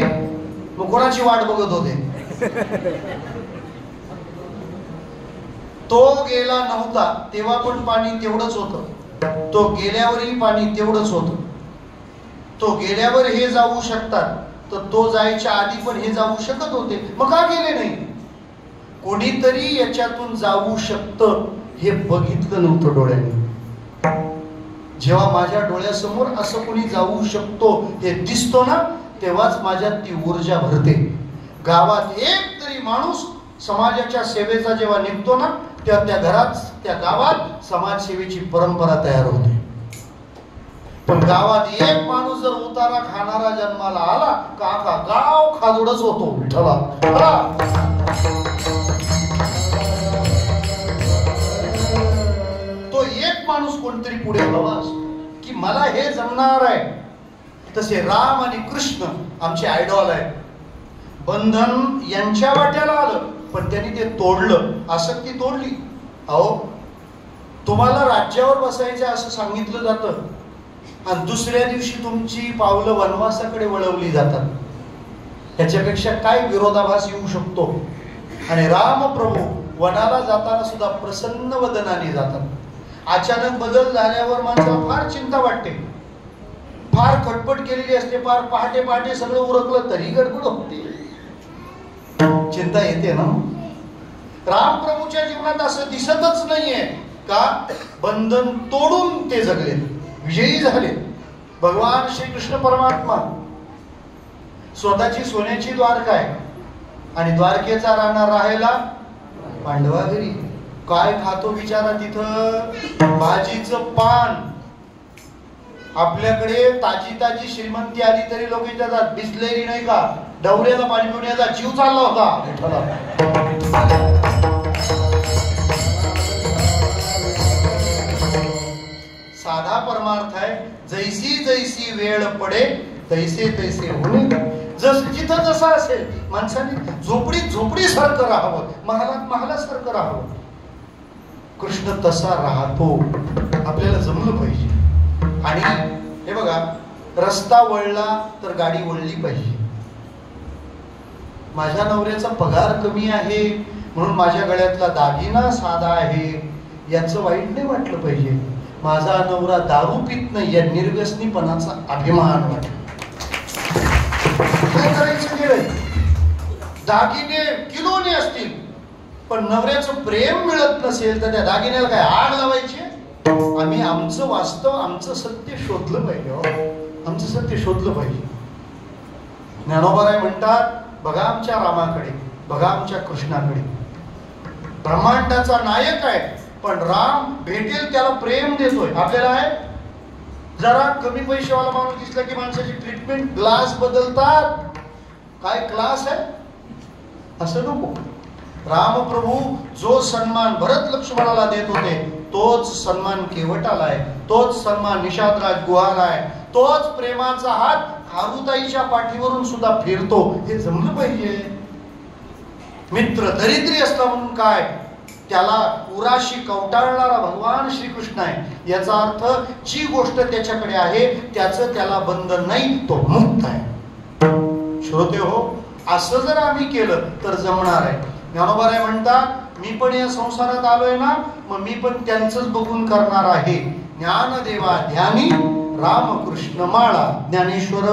मग कोणाची वाट बघत होते? तो गेला नव्हता तेव्हा पण पाणी तेवढंच होतं, तो गेल्यावरही पाणी तेवढंच होतं. तो गेल्यावर हे जाऊ शकतात, तर तो जायच्या आधी पण हे जाऊ शकत होते. मग का गेले नाही? कोणीतरी याच्यातून जाऊ शकतं हे बघितलं नव्हतं डोळ्याने. जेव्हा माझ्या डोळ्यासमोर असं कोणी जाऊ शकतो हे दिसतो ना, तेव्हाच माझ्यात ती ऊर्जा भरते. गावात एक तरी माणूस समाजाच्या सेवेचा जेव्हा निघतो ना, तेव्हा त्या घरात त्या गावात समाजसेवेची परंपरा तयार होते. पण गावात एक माणूस जर उतारा खाणारा जन्माला आला का गाव खाजोडच होतो. विठ्ठला तो एक माणूस कोणतरी पुढे हवा की मला हे जमणार आहे. तसे राम आणि कृष्ण आमचे आयडॉल आहे. बंधन यांच्या वाट्याला आलं पण त्यांनी ते तोडलं, आसक्ती तोडली. अहो तुम्हाला राज्यावर बसायचं असं सांगितलं जातं आणि दुसऱ्या दिवशी तुमची पावलं वनवासाकडे वळवली जातात. ह्याच्यापेक्षा काय विरोधाभास येऊ शकतो? आणि रामप्रभू वनाला जाताना सुद्धा प्रसन्न वदनाने जातात. अचानक बदल झाल्यावर माणसाला फार चिंता वाटते, फार खटपट केलेली असते, फार पहाटे पहाटे सगळं उरकलं तरी गडबड होते, चिंता येते ना. रामप्रभूच्या जीवनात असं दिसतच नाहीये का बंधन तोडून ते जगले, विजयी झाले. भगवान श्रीकृष्ण परमात्मा स्वतःची सोन्याची द्वारका आहे आणि द्वारकेचा राणा राहायला पांडवाघरी. काय खातो बिचारा तिथं? भाजीचं पान. आपल्याकडे ताजी ताजी श्रीमंती आली तरी लोक विचारतात बिसलेरी नाही का, डवऱ्याला पाणी पिण्याचा जीव चालला होता. साधा परमार्थ आहे, जैसी जैसी वेळ पडे तैसे तैसे होणे. जिथं जसं असेल माणसाने झोपडीत झोपडी सारखं राहावं, महालात महालासारखं राहावं. कृष्ण तसा राहतो, आपल्याला जमलं पाहिजे. आणि हे बघा, रस्ता वळला तर गाडी वळली पाहिजे. माझ्या नवऱ्याचा पगार कमी आहे म्हणून माझ्या गळ्यातला दागिना साधा आहे याचं वाईट नाही वाटलं पाहिजे. माझा नवरा दारू पित नाही या निर्व्यसनीपणाचा अभिमान वाटतो. काय करायचं गेलंय? दागिने किलोने असतील पण नवऱ्याचं प्रेम मिळत नसेल तर त्या दागिन्याला काय आग लावायची? आम्ही आमचं वास्तव, आमचं सत्य शोधलं पाहिजे. आमचं सत्य शोधलं पाहिजे. ज्ञानोबाराय म्हणतात, बघा आमच्या रामाकडे, बघा आमच्या कृष्णाकडे. ब्रह्मांडाचा नायक आहे पण राम भेटेल त्याला प्रेम देतोय. आपल्याला आहे जरा कमी पैशावाला माणूस दिसला की माणसाची ट्रीटमेंट, ग्लास बदलतात. काय क्लास आहे असं नको. रामप्रभू जो सन्मान भरत लक्ष्मणाला देत होते तोच सन्मान केवटाला आहे, तोच सन्मान निषादराज गुहाला आहे, तोच प्रेमाचा हात आरुताईच्या पाठीवरून सुद्धा फिरतो. हे जमलं पाहिजे. मित्र दरिद्री असला म्हणून काय, त्याला उराशी कवटाळणारा भगवान श्रीकृष्ण आहे. याचा अर्थ जी गोष्ट त्याच्याकडे आहे त्याचं त्याला बंधन नाही, तो मुक्त आहे. श्रोते हो, असं जर आम्ही केलं तर जमणार आहे. ज्ञानोबाराय म्हणतात मी पण या संसारात आलोय ना, मग मी पण त्यांचंच बघून करणार आहे. ज्ञानदेवा ध्यानी रामकृष्ण माळा. ज्ञानेश्वर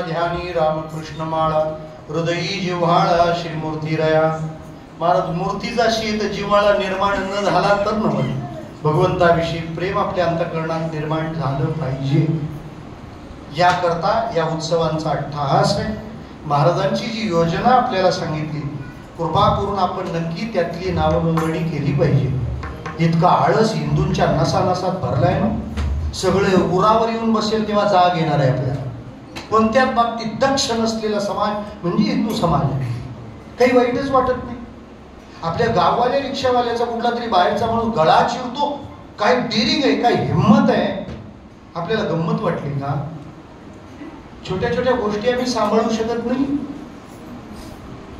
ध्यानी रामकृष्ण माळा. हृदयी जिव्हाळा श्रीमूर्ती रया. महाराज मूर्तीचा शीत जिव्हाळा निर्माण न झाला तर नव्हे, भगवंताविषयी प्रेम आपल्या अंतःकरणात निर्माण झालं पाहिजे. याकरता या उत्सवांचा अट्टहास आहे. महाराजांची जी योजना आपल्याला सांगितली, कृपा करून आपण नक्की त्यातली नावनोंदणी केली पाहिजे. इतका आळस हिंदूंच्या नसानसात भरलाय ना, सगळे उरावर येऊन बसेल तेव्हा जाग येणार आहे आपल्याला. कोणत्याच बाबतीत दक्ष नसलेला समाज म्हणजे हिंदू समाज आहे. काही वाईटच वाटत नाही. आपल्या गाववाल्या रिक्षावाल्याचा कुठला तरी बाहेरचा माणूस गळा चिरतो, काय डेअरिंग आहे, काय हिंमत आहे. आपल्याला गंमत वाटली का? छोट्या छोट्या गोष्टी आम्ही सांभाळू शकत नाही.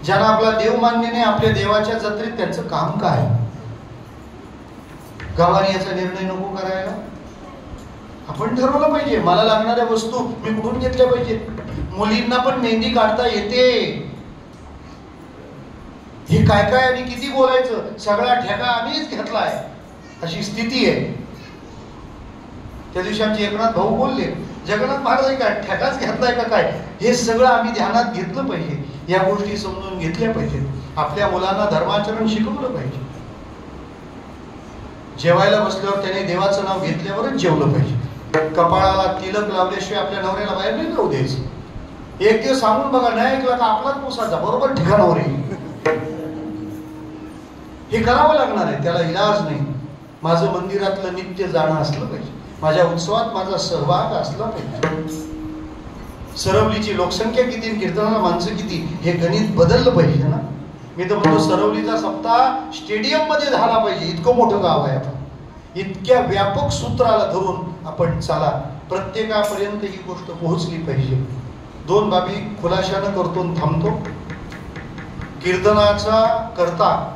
ज्यांना आपला देव मान्य नाही, आपल्या देवाच्या जत्रेत त्यांचं काम काय? गावाने याचा निर्णय नको करायला. आपण ठरवलं पाहिजे मला लागणाऱ्या वस्तू मी कुठून घेतल्या पाहिजेत. मुलींना पण मेहंदी काढता येते. हे काय काय आणि किती बोलायचं, सगळा ठेका आम्हीच घेतलाय अशी स्थिती आहे. त्या दिवशी आमचे एकनाथ भाऊ बोलले, जगन्नाथ महाराज काय ठेकाच घेतलाय का काय? हे सगळं आम्ही ध्यानात घेतलं पाहिजे. या गोष्टी समजून घेतल्या पाहिजेत. आपल्या मुलांना धर्माचरण शिकवलं पाहिजे. जेवायला बसल्यावर त्याने देवाचं नाव घेतल्यावरच जेवलं पाहिजे. कपाळाला तिलक लावल्याशिवाय आपल्या नवऱ्याला बाहेर नाही जाऊ द्यायचं. एक दिवस सांगून बघा, नाही ऐकला का आपलाच पोसाचा बरोबर ठिकाणावर येईल. हे करावं लागणार आहे, त्याला इलाज नाही. माझं मंदिरातलं नित्य जाणं असलं पाहिजे, माझ्या उत्सवात माझा सहभाग असला पाहिजे. सरवलीची लोकसंख्या किती, कीर्तनाला माणसं किती, हे गणित बदललं पाहिजे ना. मी तर म्हणतो सरवलीचा सप्ताह स्टेडियम मध्ये झाला पाहिजे. इतकं मोठं गाव आहे आपण. इतक्या व्यापक सूत्राला धरून आपण चाला. प्रत्येकापर्यंत ही गोष्ट पोहोचली पाहिजे. दोन बाबी खुलाशानं करतो थांबतो. कीर्तनाचा करता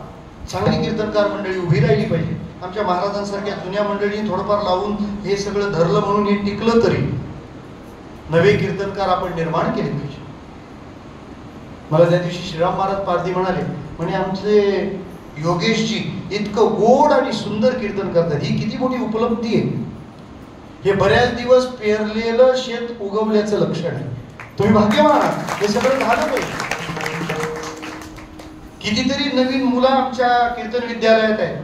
चांगली कीर्तनकार मंडळी उभी राहिली पाहिजे. आमच्या महाराजांसारख्या जुन्या मंडळींनी थोडंफार लावून हे सगळं धरलं म्हणून हे टिकलं तरी नवे कीर्तनकार आपण निर्माण केले पाहिजे. मला त्या दिवशी श्रीराम महाराज पारधी म्हणे आमचे योगेशजी इतकं गोड आणि सुंदर कीर्तन करतात. ही किती मोठी उपलब्धी आहे. हे बऱ्याच दिवस पेरलेलं शेत उगवल्याचं लक्षण आहे. तुम्ही भाग्यवान आहात. हे सगळं झालं पाहिजे. कितीतरी नवीन मुलं आमच्या कीर्तन विद्यालयात आहेत.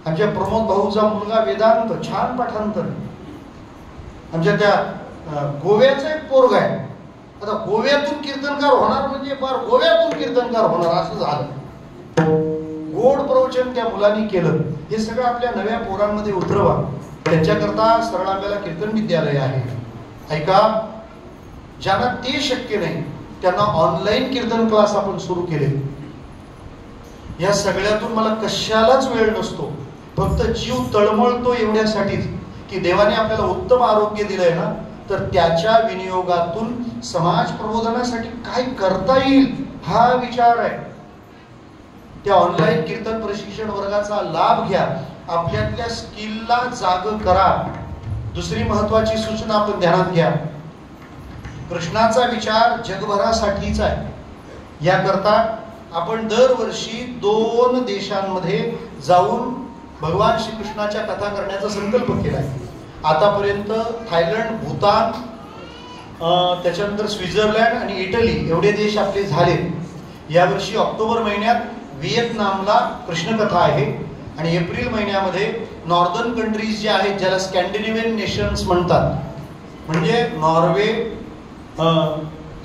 आमच्या प्रमोद भाऊचा मुलगा वेदांत छान पाठांतर. आमच्या त्या गोव्याचा एक पोरगा आहे. आता गोव्यातून कीर्तनकार होणार म्हणजे फार गोव्यातून कीर्तनकार होणार असं झालं. गोड प्रवचन त्या मुलांनी केलं. हे सगळं आपल्या नव्या पोरांमध्ये उतरवा. त्यांच्याकरता सरळ आपल्याला कीर्तन विद्यालय आहे. ऐका, ज्यांना ते शक्य नाही त्यांना ऑनलाईन कीर्तन क्लास आपण सुरू केले. या सगळ्यातून मला कशालाच वेळ नसतो. फक्त जीव तळमळतो एवढ्यासाठीच की देवाने आपल्याला उत्तम आरोग्य दिलंय ना, तर त्याच्या विनियोगातून समाज प्रबोधनासाठी काय करता येईल हा विचार आहे. त्या ऑनलाईन कीर्तन प्रशिक्षण वर्गाचा लाभ घ्या. आपल्यातल्या स्किलला जाग करा. दुसरी महत्वाची सूचना आपण ध्यानात घ्या. कृष्णाचा विचार जगभरासाठीचा आहे. याकरता आपण दरवर्षी 2 देशांमध्ये जाऊन भगवान श्रीकृष्णाच्या कथा करण्याचा संकल्प केलाय. आतापर्यंत थायलंड, भूतान, त्याच्यानंतर स्वित्झर्लंड आणि इटली एवढे देश आपले झाले. यावर्षी ऑक्टोबर महिन्यात व्हिएतनामला कृष्णकथा आहे आणि एप्रिल महिन्यामध्ये नॉर्दर्न कंट्रीज जे आहेत ज्याला स्कॅन्डिनेव्हियन नेशन्स म्हणतात म्हणजे नॉर्वे,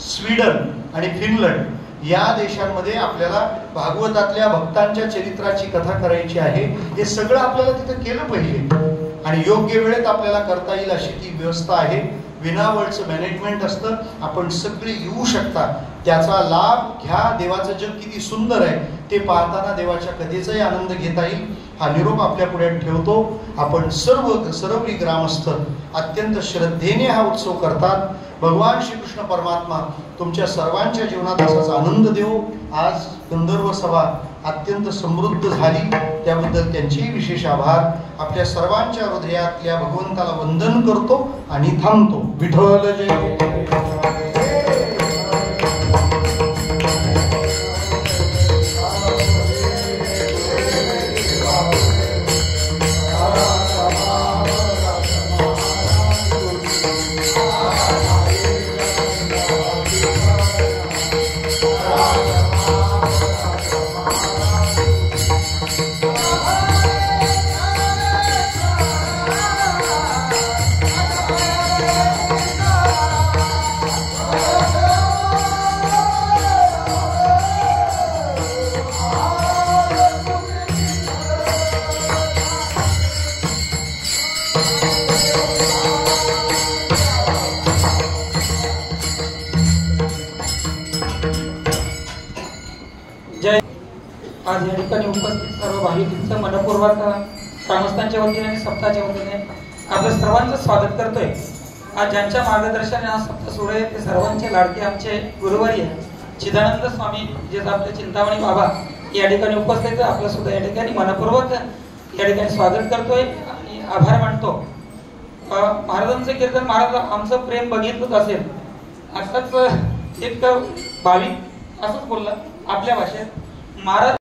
स्वीडन आणि फिनलंड या देशांमध्ये आपल्याला भागवतातल्या भक्तांच्या चरित्राची कथा करायची आहे. हे सगळं आपल्याला तिथं केलं पाहिजे आणि योग्य वेळेत आपल्याला करता येईल अशी ती व्यवस्था आहे. विनावळचं मॅनेजमेंट असतं. आपण सगळे येऊ शकता, त्याचा लाभ घ्या. देवाचं जग किती सुंदर आहे ते पाहताना देवाच्या कथेचाही आनंद घेता येईल. हा निरोप आपल्या पुढे ठेवतो. आपण सर्व सरवली ग्रामस्थ अत्यंत श्रद्धेने हा उत्सव करतात. भगवान श्रीकृष्ण परमात्मा तुमच्या सर्वांच्या जीवनात असाच आनंद देव. आज गंधर्व सभा अत्यंत समृद्ध झाली, त्याबद्दल त्यांचेही विशेष आभार. आपल्या सर्वांच्या हृदयातल्या भगवंताला वंदन करतो आणि थांबतो. विठ्ठल जय. आज या ठिकाणी उपस्थित सर्व भाविकांचं मनपूर्वक ग्रामस्थांच्या वतीने आणि सप्ताहाच्या वतीने आपल्या सर्वांचं स्वागत करतोय. आज ज्यांच्या मार्गदर्शनाने हा सप्ताह सुरू आहे ते सर्वांचे लाडके आमचे गुरुवर्य चिदानंद स्वामी जे आपले चिंतामणी बाबा या ठिकाणी उपस्थित. आपलं सुद्धा या ठिकाणी मनपूर्वक या ठिकाणी स्वागत करतोय आणि आभार मानतो. महाराजांचं कीर्तन, महाराज आमचं प्रेम बघितलंच असेल. आताच एक भाविक असंच बोलला आपल्या भाषेत, महाराज